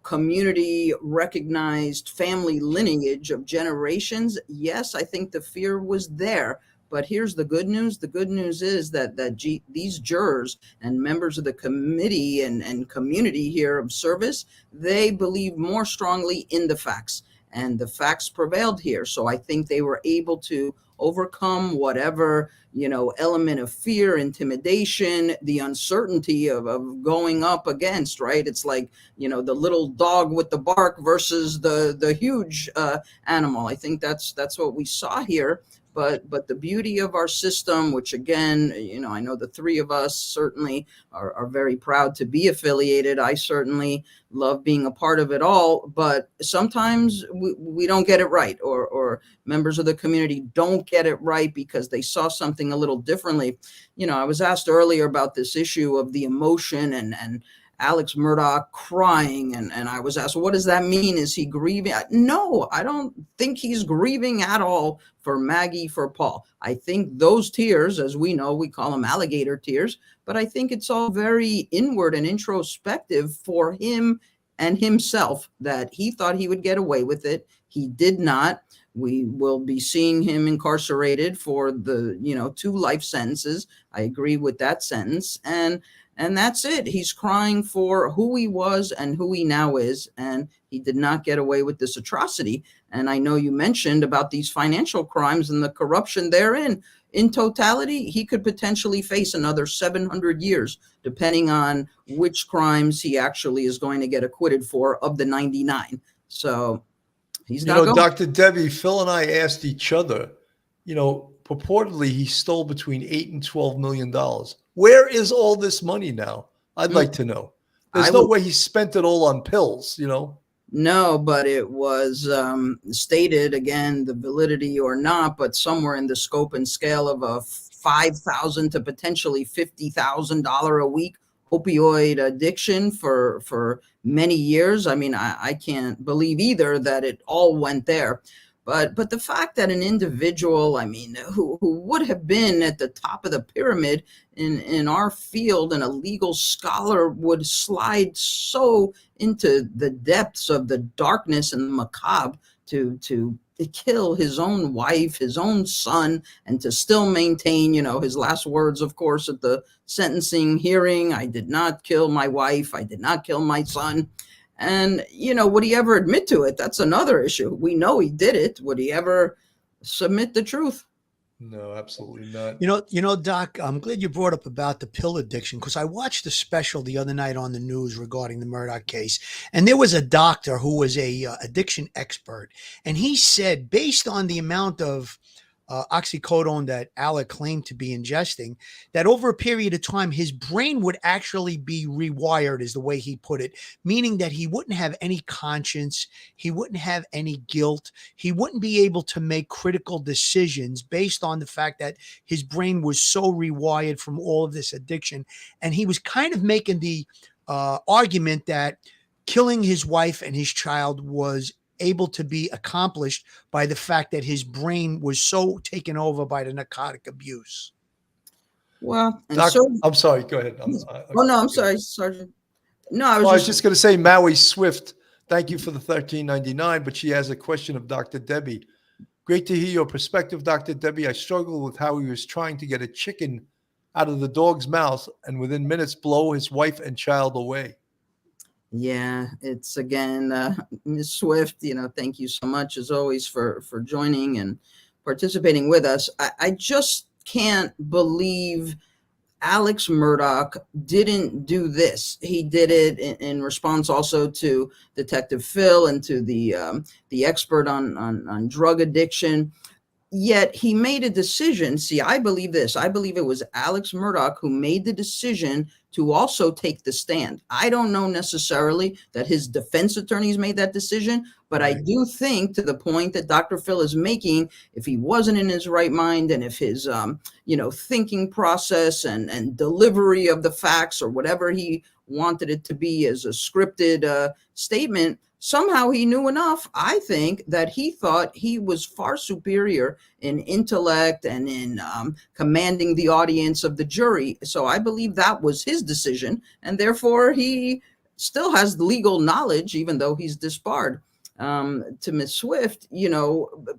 community recognized family lineage of generations. Yes, I think the fear was there. But here's the good news. The good news is that these jurors and members of the committee and community here of service, they believe more strongly in the facts, and the facts prevailed here. So I think they were able to overcome whatever, element of fear, intimidation, the uncertainty of going up against, right? It's like, the little dog with the bark versus the huge animal. I think that's what we saw here. But the beauty of our system, which again, I know the 3 of us certainly are very proud to be affiliated. I certainly love being a part of it all, but sometimes we don't get it right, or members of the community don't get it right because they saw something a little differently. I was asked earlier about this issue of the emotion and Alex Murdaugh crying, and I was asked, what does that mean? Is he grieving? No, I don't think he's grieving at all for Maggie, for Paul. I think those tears, as we know, we call them alligator tears, but I think it's all very inward and introspective for him and himself, that he thought he would get away with it. He did not. We will be seeing him incarcerated for the, 2 life sentences. I agree with that sentence. And And that's it. He's crying for who he was and who he now is. And he did not get away with this atrocity. And I know you mentioned about these financial crimes and the corruption therein. In totality, he could potentially face another 700 years, depending on which crimes he actually is going to get acquitted for of the 99. So he's not going. Dr. Debbie, Phil and I asked each other, purportedly he stole between $8 and $12 million. Where is all this money now? I'd like to know. There's no way he spent it all on pills, No, but it was stated, again, the validity or not, but somewhere in the scope and scale of a $5,000 to potentially $50,000 a week opioid addiction for many years. I mean, I can't believe either that it all went there. But the fact that an individual, I mean, who would have been at the top of the pyramid in our field and a legal scholar would slide so into the depths of the darkness and the macabre to kill his own wife, his own son, and to still maintain, his last words, of course, at the sentencing hearing: I did not kill my wife, I did not kill my son. And, would he ever admit to it? That's another issue. We know he did it. Would he ever submit the truth? No, absolutely not. Doc, I'm glad you brought up about the pill addiction, because I watched a special the other night on the news regarding the Murdaugh case. And there was a doctor who was a addiction expert. And he said, based on the amount of oxycodone that Alec claimed to be ingesting, that over a period of time, his brain would actually be rewired, is the way he put it, meaning that he wouldn't have any conscience. He wouldn't have any guilt. He wouldn't be able to make critical decisions based on the fact that his brain was so rewired from all of this addiction. And he was kind of making the argument that killing his wife and his child was able to be accomplished by the fact that his brain was so taken over by the narcotic abuse. Well, I'm sorry. Go ahead. I'm sorry, Sergeant. No, I was just going to say, Maui Swift, thank you for the $13.99, but she has a question of Dr. Debbie. Great to hear your perspective, Dr. Debbie. I struggle with how he was trying to get a chicken out of the dog's mouth and within minutes blow his wife and child away. Yeah, it's again, Ms. Swift, thank you so much as always for joining and participating with us. I just can't believe Alex Murdaugh didn't do this. He did it in response also to Detective Phil and to the expert on drug addiction. Yet he made a decision. See, I believe this. I believe it was Alex Murdaugh who made the decision to also take the stand. I don't know necessarily that his defense attorneys made that decision, but I do think, to the point that Dr. Phil is making, if he wasn't in his right mind and if his, thinking process and delivery of the facts or whatever he wanted it to be as a scripted statement, somehow he knew enough, I think, that he thought he was far superior in intellect and in commanding the audience of the jury. So I believe that was his decision, and therefore he still has legal knowledge, even though he's disbarred. To Ms. Swift,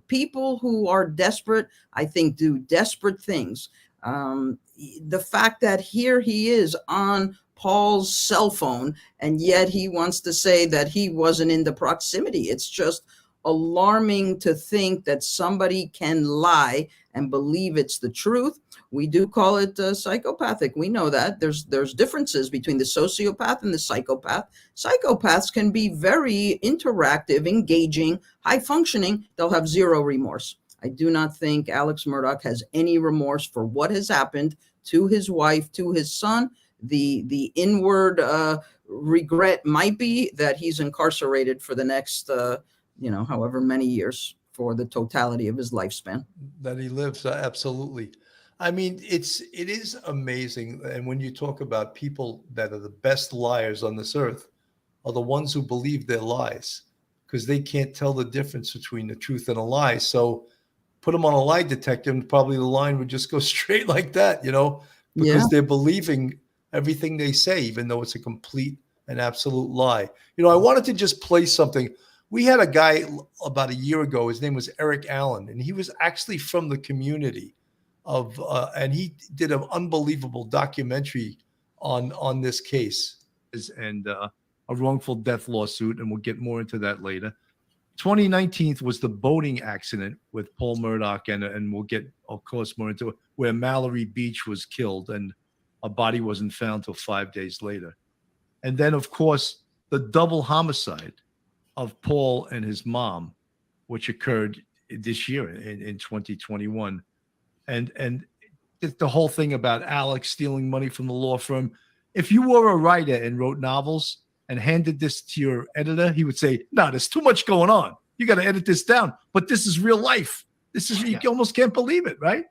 people who are desperate, I think, do desperate things. The fact that here he is on Paul's cell phone, and yet he wants to say that he wasn't in the proximity. It's just alarming to think that somebody can lie and believe it's the truth. We do call it psychopathic. We know that there's differences between the sociopath and the psychopath. Psychopaths can be very interactive, engaging, high functioning. They'll have zero remorse. I do not think Alex Murdaugh has any remorse for what has happened to his wife, to his son. The inward regret might be that he's incarcerated for the next, however many years, for the totality of his lifespan. That he lives, absolutely. I mean, it is amazing. And when you talk about people that are the best liars on this earth, are the ones who believe their lies, because they can't tell the difference between the truth and a lie. So put them on a lie detector, and probably the line would just go straight like that, because they're believing everything they say, even though it's a complete and absolute lie. I wanted to just play something. We had a guy about a year ago. His name was Eric Allen, and he was actually from the community and he did an unbelievable documentary on this case, and a wrongful death lawsuit, and we'll get more into that later. 2019 was the boating accident with Paul Murdaugh, and we'll get, of course, more into it, where Mallory Beach was killed and a body wasn't found till 5 days later. And then, of course, the double homicide of Paul and his mom, which occurred this year in 2021. And the whole thing about Alex stealing money from the law firm. If you were a writer and wrote novels and handed this to your editor, he would say, no, there's too much going on. You got to edit this down. But this is real life. This is, you almost can't believe it, right?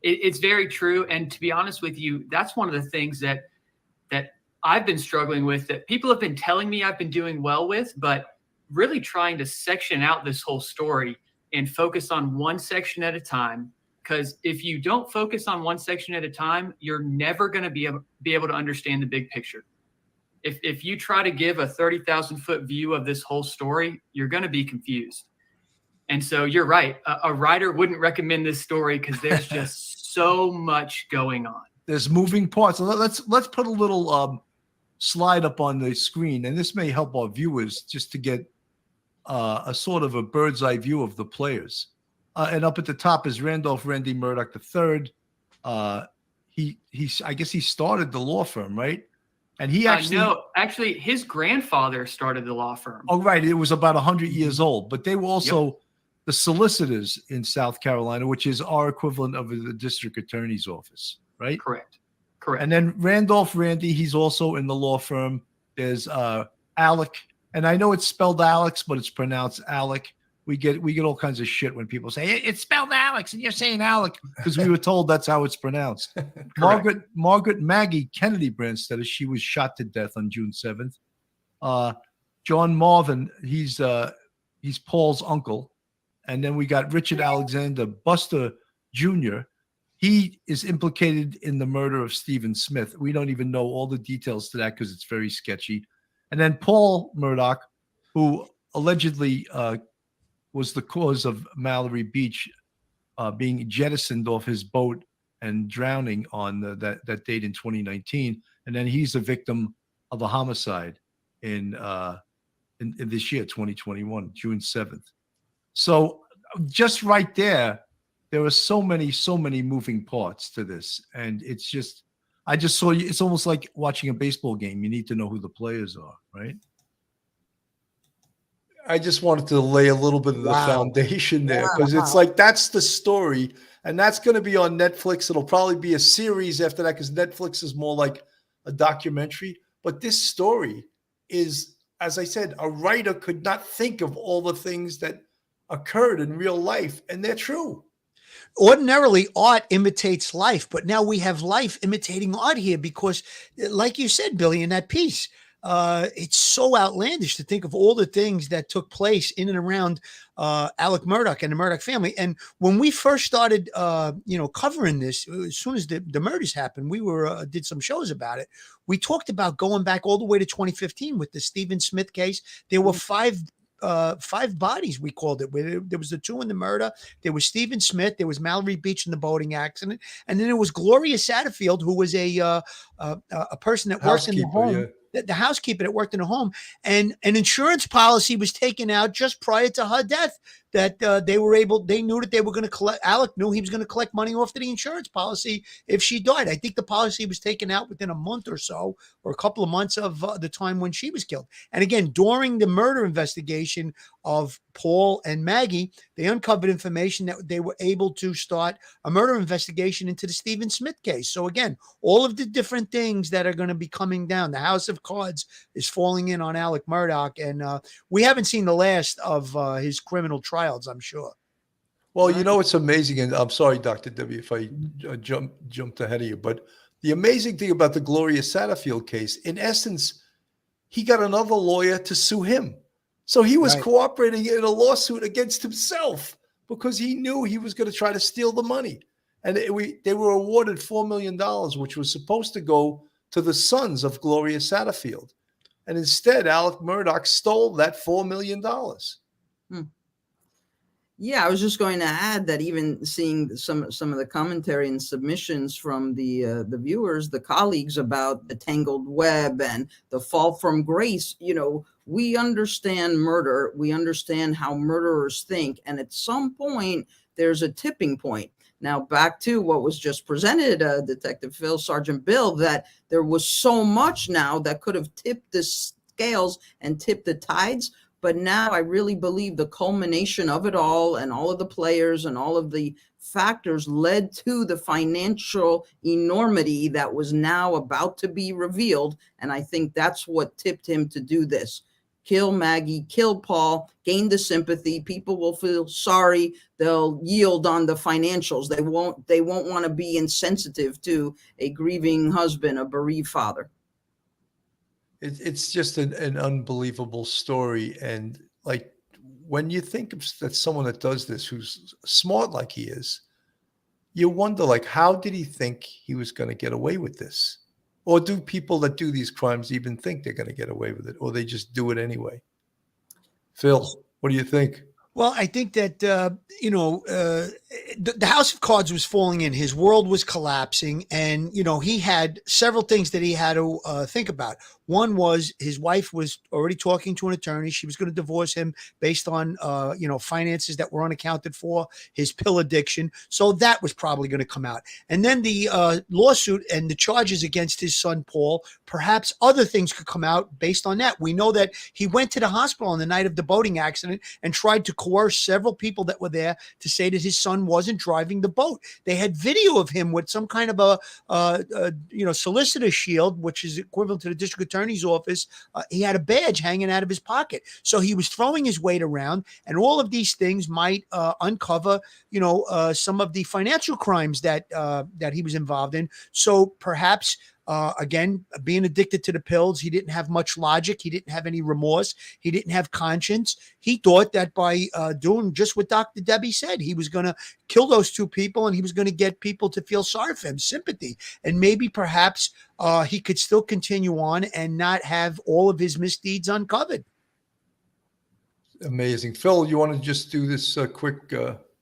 It's very true. And to be honest with you, that's one of the things that I've been struggling with, that people have been telling me I've been doing well with, but really trying to section out this whole story and focus on one section at a time. Because if you don't focus on one section at a time, you're never going to be able to understand the big picture. If you try to give a 30,000-foot view of this whole story, you're going to be confused. And so you're right. A writer wouldn't recommend this story because there's just so much going on. There's moving parts. So let's put a little slide up on the screen, and this may help our viewers just to get a sort of a bird's eye view of the players. And up at the top is Randolph Randy Murdaugh III. I guess he started the law firm, right? And he actually no, actually his grandfather started the law firm. Oh, right. It was about 100 years old, but they were also the solicitors in South Carolina, which is our equivalent of the district attorney's office, right? Correct. And then Randolph Randy, he's also in the law firm. There's Alec, and I know it's spelled Alex, but it's pronounced Alec. We get all kinds of shit when people say it's spelled Alex and you're saying Alec, because we were told that's how it's pronounced. Margaret Maggie Kennedy Branstetter, she was shot to death on June 7th. John Marvin, he's Paul's uncle. And then we got Richard Alexander Buster Jr. He is implicated in the murder of Stephen Smith. We don't even know all the details to that because it's very sketchy. And then Paul Murdaugh, who allegedly was the cause of Mallory Beach being jettisoned off his boat and drowning on that date in 2019. And then he's a victim of a homicide in this year, 2021, June 7th. So just right there are so many moving parts to this. And it's just, I just saw you. It's almost like watching a baseball game. You need to know who the players are, right? I just wanted to lay a little bit of the foundation there, because it's like, that's the story, and that's going to be on Netflix. It'll probably be a series after that, because Netflix is more like a documentary. But this story is, as I said, a writer could not think of all the things that occurred in real life, and they're true. Ordinarily, art imitates life, but now we have life imitating art here because, like you said, Billy, in that piece, it's so outlandish to think of all the things that took place in and around Alec Murdaugh and the Murdaugh family. And when we first started, covering this, as soon as the murders happened, we did some shows about it. We talked about going back all the way to 2015 with the Stephen Smith case. There were five bodies, we called it. There was the two in the murder. There was Stephen Smith. There was Mallory Beach in the boating accident, and then there was Gloria Satterfield, who was a person that worked in the home. Yeah. The housekeeper that worked in a home, and an insurance policy was taken out just prior to her death, that they knew that they were going to collect. Alec knew he was going to collect money off of the insurance policy if she died. I think the policy was taken out within a month or so, or a couple of months of the time when she was killed. And again, during the murder investigation of Paul and Maggie, they uncovered information that they were able to start a murder investigation into the Stephen Smith case. So again, all of the different things that are going to be coming down, the house of cards is falling in on Alec Murdaugh, and we haven't seen the last of his criminal trials, I'm sure. Well, you know, it's amazing, and I'm sorry, Dr. W, if I jumped ahead of you, but the amazing thing about the Gloria Satterfield case, in essence, he got another lawyer to sue him. So he was cooperating in a lawsuit against himself because he knew he was going to try to steal the money. And they were awarded $4 million, which was supposed to go to the sons of Gloria Satterfield. And instead, Alec Murdaugh stole that $4 million. Yeah, I was just going to add that even seeing some of the commentary and submissions from the viewers, the colleagues about the tangled web and the fall from grace, we understand murder, we understand how murderers think, and at some point there's a tipping point. Now back to what was just presented, Detective Phil, Sergeant Bill, that there was so much now that could have tipped the scales and tipped the tides. But now I really believe the culmination of it all and all of the players and all of the factors led to the financial enormity that was now about to be revealed. And I think that's what tipped him to do this. Kill Maggie, kill Paul, gain the sympathy. People will feel sorry. They'll yield on the financials. They won't want to be insensitive to a grieving husband, a bereaved father. It's just an unbelievable story. And like, when you think of that someone that does this, who's smart like he is, you wonder, like, how did he think he was going to get away with this? Or do people that do these crimes even think they're going to get away with it, or they just do it anyway? Phil, what do you think? Well, I think that, the house of cards was falling in. His world was collapsing. And, he had several things that he had to think about. One was his wife was already talking to an attorney. She was going to divorce him based on, finances that were unaccounted for, his pill addiction. So that was probably going to come out. And then the lawsuit and the charges against his son, Paul, perhaps other things could come out based on that. We know that he went to the hospital on the night of the boating accident and tried to coerce several people that were there to say that his son wasn't driving the boat. They had video of him with some kind of a solicitor shield, which is equivalent to the district attorney's office. He had a badge hanging out of his pocket. So he was throwing his weight around, and all of these things might uncover, some of the financial crimes that he was involved in. So perhaps, again, being addicted to the pills, he didn't have much logic. He didn't have any remorse. He didn't have conscience. He thought that by doing just what Dr. Debbie said, he was going to kill those two people, and he was going to get people to feel sorry for him, sympathy. And maybe perhaps he could still continue on and not have all of his misdeeds uncovered. Amazing. Phil, you want to just do this quick?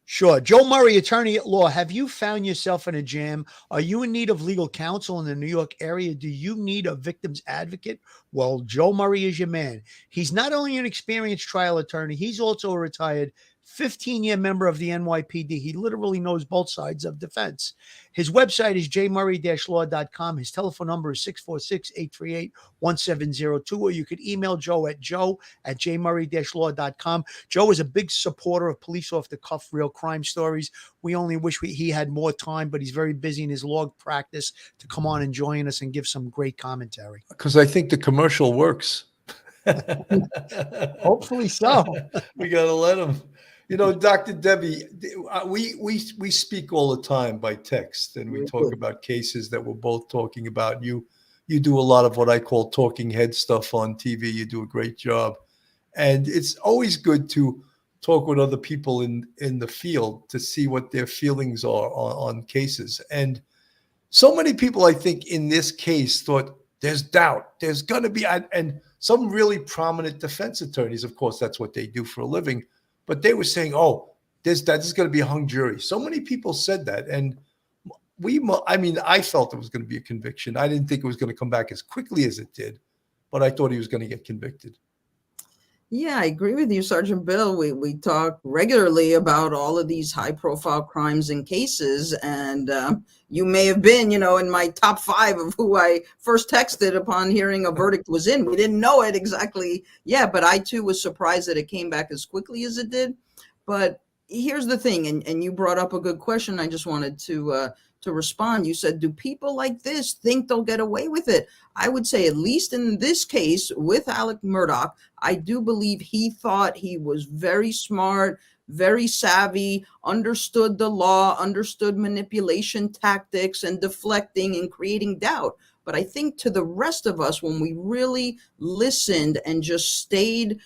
Sure. Joe Murray, attorney at law. Have you found yourself in a jam? Are you in need of legal counsel in the New York area? Do you need a victim's advocate? Well, Joe Murray is your man. He's not only an experienced trial attorney, he's also a retired 15-year member of the NYPD. He literally knows both sides of defense. His website is jmurray-law.com. His telephone number is 646-838-1702, or you could email Joe at jmurray-law.com. Joe is a big supporter of police off the cuff, real crime stories. We only wish he had more time, but he's very busy in his law practice to come on and join us and give some great commentary. Because I think the commercial works. Hopefully so. We got to let him. Dr. Debbie, we speak all the time by text, and we talk about cases that we're both talking about. You do a lot of what I call talking head stuff on TV. You do a great job. And it's always good to talk with other people in the field to see what their feelings are on cases. And so many people, I think, in this case thought there's doubt. There's going to be, and some really prominent defense attorneys, of course, that's what they do for a living. But they were saying, oh, this is going to be a hung jury. So many people said that. And I felt it was going to be a conviction. I didn't think it was going to come back as quickly as it did, but I thought he was going to get convicted. Yeah, I agree with you, Sergeant Bill. We talk regularly about all of these high-profile crimes and cases, and you may have been, in my top 5 of who I first texted upon hearing a verdict was in. We didn't know it exactly yet, but I too was surprised that it came back as quickly as it did. But here's the thing, and you brought up a good question. I just wanted to respond. You said, do people like this think they'll get away with it? I would say, at least in this case with Alec Murdaugh, I do believe he thought he was very smart, very savvy, understood the law, understood manipulation tactics and deflecting and creating doubt. But I think to the rest of us, when we really listened and just stayed,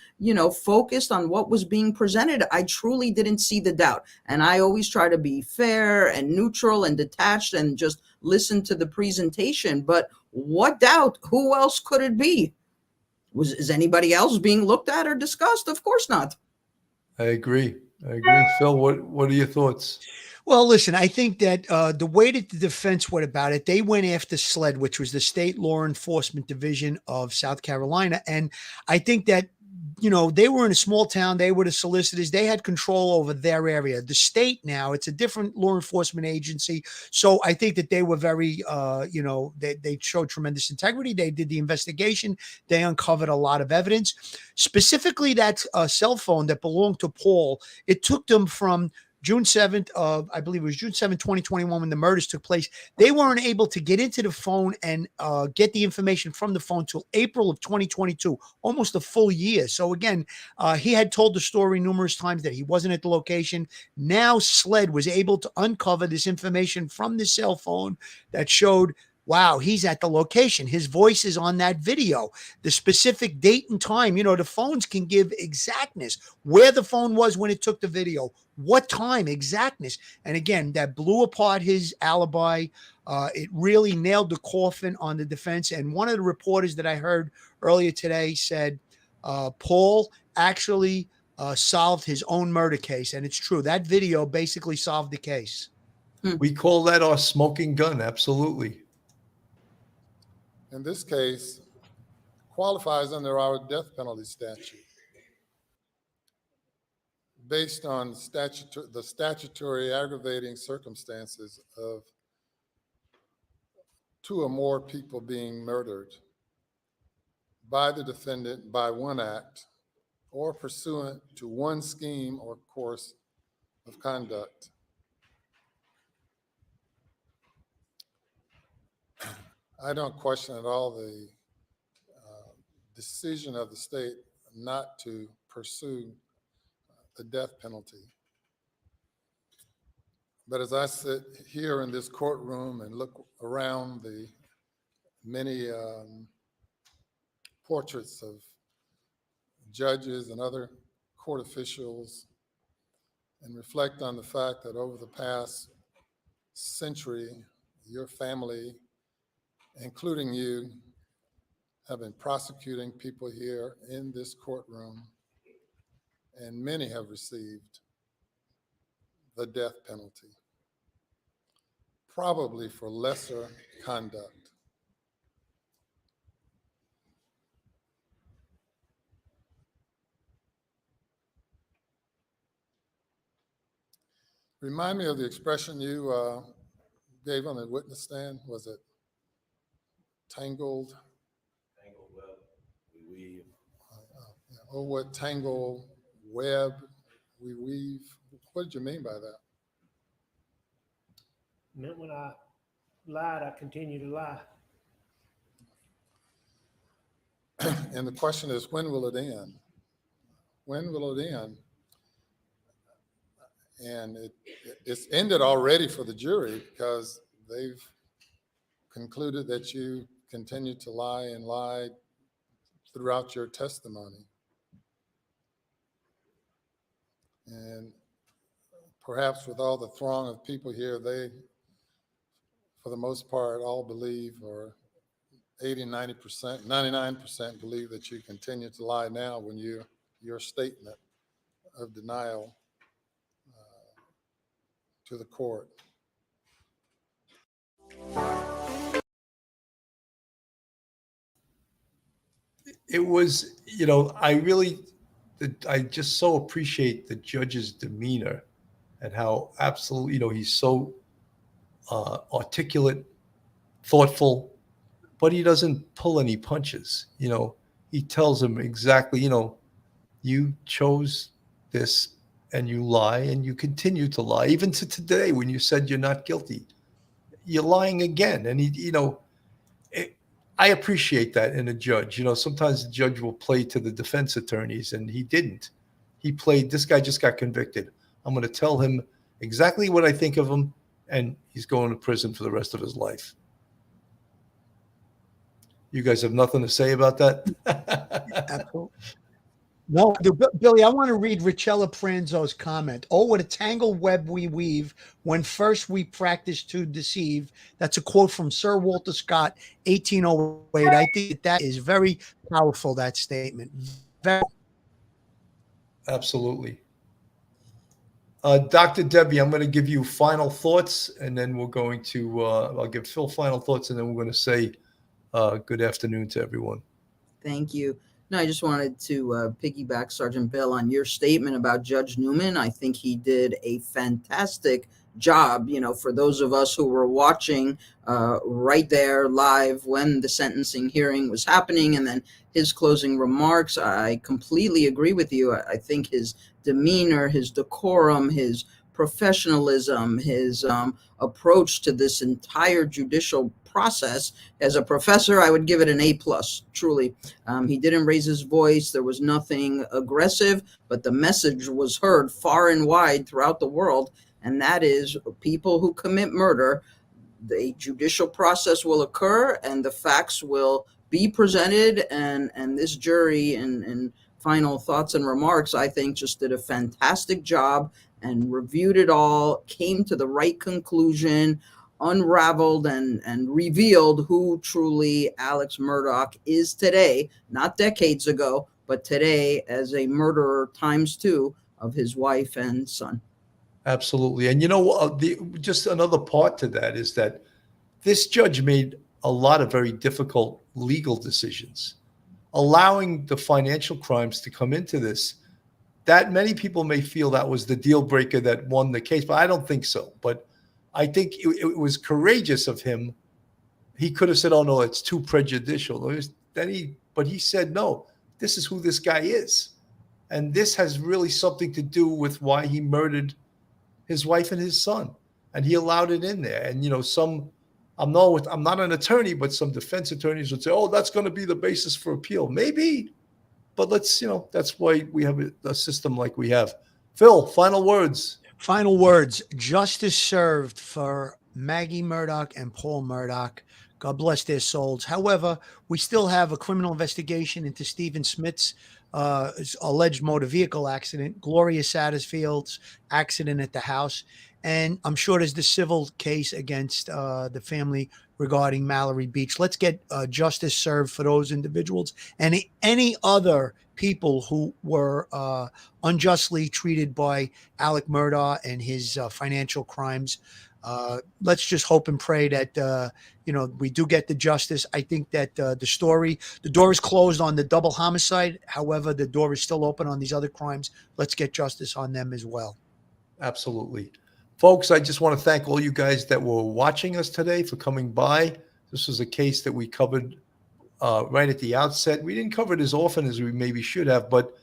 focused on what was being presented, I truly didn't see the doubt. And I always try to be fair and neutral and detached and just listen to the presentation. But what doubt? Who else could it be? Is anybody else being looked at or discussed? Of course not. I agree. I agree. Phil, what are your thoughts? Well, listen, I think that the way that the defense went about it, they went after SLED, which was the State Law Enforcement Division of South Carolina. And I think that, they were in a small town. They were the solicitors. They had control over their area. The state now, it's a different law enforcement agency. So I think that they were very, they showed tremendous integrity. They did the investigation. They uncovered a lot of evidence. Specifically, that cell phone that belonged to Paul, it took them from June 7th of, I believe it was June 7th, 2021, when the murders took place. They weren't able to get into the phone and get the information from the phone till April of 2022, almost a full year. So again, he had told the story numerous times that he wasn't at the location. Now SLED was able to uncover this information from the cell phone that showed, wow, he's at the location. His voice is on that video. The specific date and time, the phones can give exactness where the phone was when it took the video, what time, exactness. And again, that blew apart his alibi. It really nailed the coffin on the defense. And one of the reporters that I heard earlier today said Paul actually solved his own murder case. And it's true. That video basically solved the case. We call that our smoking gun. Absolutely. In this case, qualifies under our death penalty statute based on the statutory aggravating circumstances of two or more people being murdered by the defendant by one act or pursuant to one scheme or course of conduct. I don't question at all the decision of the state not to pursue the death penalty. But as I sit here in this courtroom and look around the many portraits of judges and other court officials and reflect on the fact that over the past century, your family, including you, have been prosecuting people here in this courtroom, and many have received the death penalty, probably for lesser conduct. Remind me of the expression you gave on the witness stand. Was it tangled? Tangled web, we weave. Oh, what tangled web we weave. What did you mean by that? Meant when I lied, I continue to lie. And the question is, when will it end? When will it end? And it's ended already for the jury because they've concluded that you continued to lie and lied throughout your testimony. And perhaps with all the throng of people here, they, for the most part, all believe, or 80, 90%, 99% believe that you continue to lie now when your statement of denial to the court. It was, I just so appreciate the judge's demeanor and how absolutely, he's so articulate, thoughtful, but he doesn't pull any punches. He tells him exactly, you chose this and you lie and you continue to lie. Even to today, when you said you're not guilty, you're lying again. And I appreciate that in a judge. Sometimes the judge will play to the defense attorneys, and he didn't. He played, this guy just got convicted. I'm going to tell him exactly what I think of him, and he's going to prison for the rest of his life. You guys have nothing to say about that? Absolutely. No, Billy, I want to read Richella Pranzo's comment. Oh, what a tangled web we weave when first we practice to deceive. That's a quote from Sir Walter Scott, 1808. I think that is very powerful, that statement. Very. Absolutely. Dr. Debbie, I'm going to give you final thoughts, and then we're going to, I'll give Phil final thoughts, and then we're going to say good afternoon to everyone. Thank you. No, I just wanted to piggyback Sergeant Bill on your statement about Judge Newman. I think he did a fantastic job, for those of us who were watching right there live when the sentencing hearing was happening, and then his closing remarks. I completely agree with you. I think his demeanor, his decorum, his professionalism, his approach to this entire judicial process. As a professor, I would give it an A+, truly. He didn't raise his voice. There was nothing aggressive, but the message was heard far and wide throughout the world, and that is people who commit murder, the judicial process will occur and the facts will be presented, and this jury, in final thoughts and remarks, I think just did a fantastic job and reviewed it all, came to the right conclusion, unraveled and revealed who truly Alex Murdaugh is today, not decades ago, but today as a murderer ×2 of his wife and son. Absolutely. And just another part to that is that this judge made a lot of very difficult legal decisions, allowing the financial crimes to come into this. That many people may feel that was the deal breaker that won the case, but I don't think so. But I think it was courageous of him. He could have said, "Oh no, it's too prejudicial." But he said, "No, this is who this guy is, and this has really something to do with why he murdered his wife and his son." And he allowed it in there. And I'm not an attorney, but some defense attorneys would say, "Oh, that's going to be the basis for appeal." Maybe, but that's why we have a system like we have. Phil, final words. Final words. Justice served for Maggie Murdaugh and Paul Murdaugh. God bless their souls. However, we still have a criminal investigation into Stephen Smith's alleged motor vehicle accident, Gloria Satterfield's accident at the house. And I'm sure there's the civil case against the family regarding Mallory Beach. Let's get justice served for those individuals and any other people who were unjustly treated by Alec Murdaugh and his financial crimes. Let's just hope and pray that, we do get the justice. I think that the door is closed on the double homicide. However, the door is still open on these other crimes. Let's get justice on them as well. Absolutely. Folks, I just want to thank all you guys that were watching us today for coming by. This was a case that we covered right at the outset. We didn't cover it as often as we maybe should have, but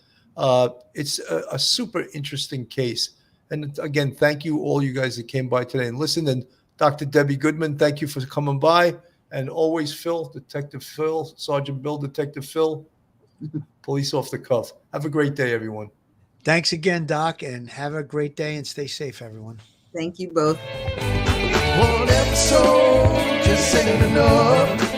it's a super interesting case. And again, thank you all you guys that came by today and listened. And Dr. Debbie Goodman, thank you for coming by. And always Phil, Detective Phil, Sergeant Bill, Detective Phil, Police Off the Cuff. Have a great day, everyone. Thanks again, Doc, and have a great day and stay safe, everyone. Thank you both. One episode just ain't enough.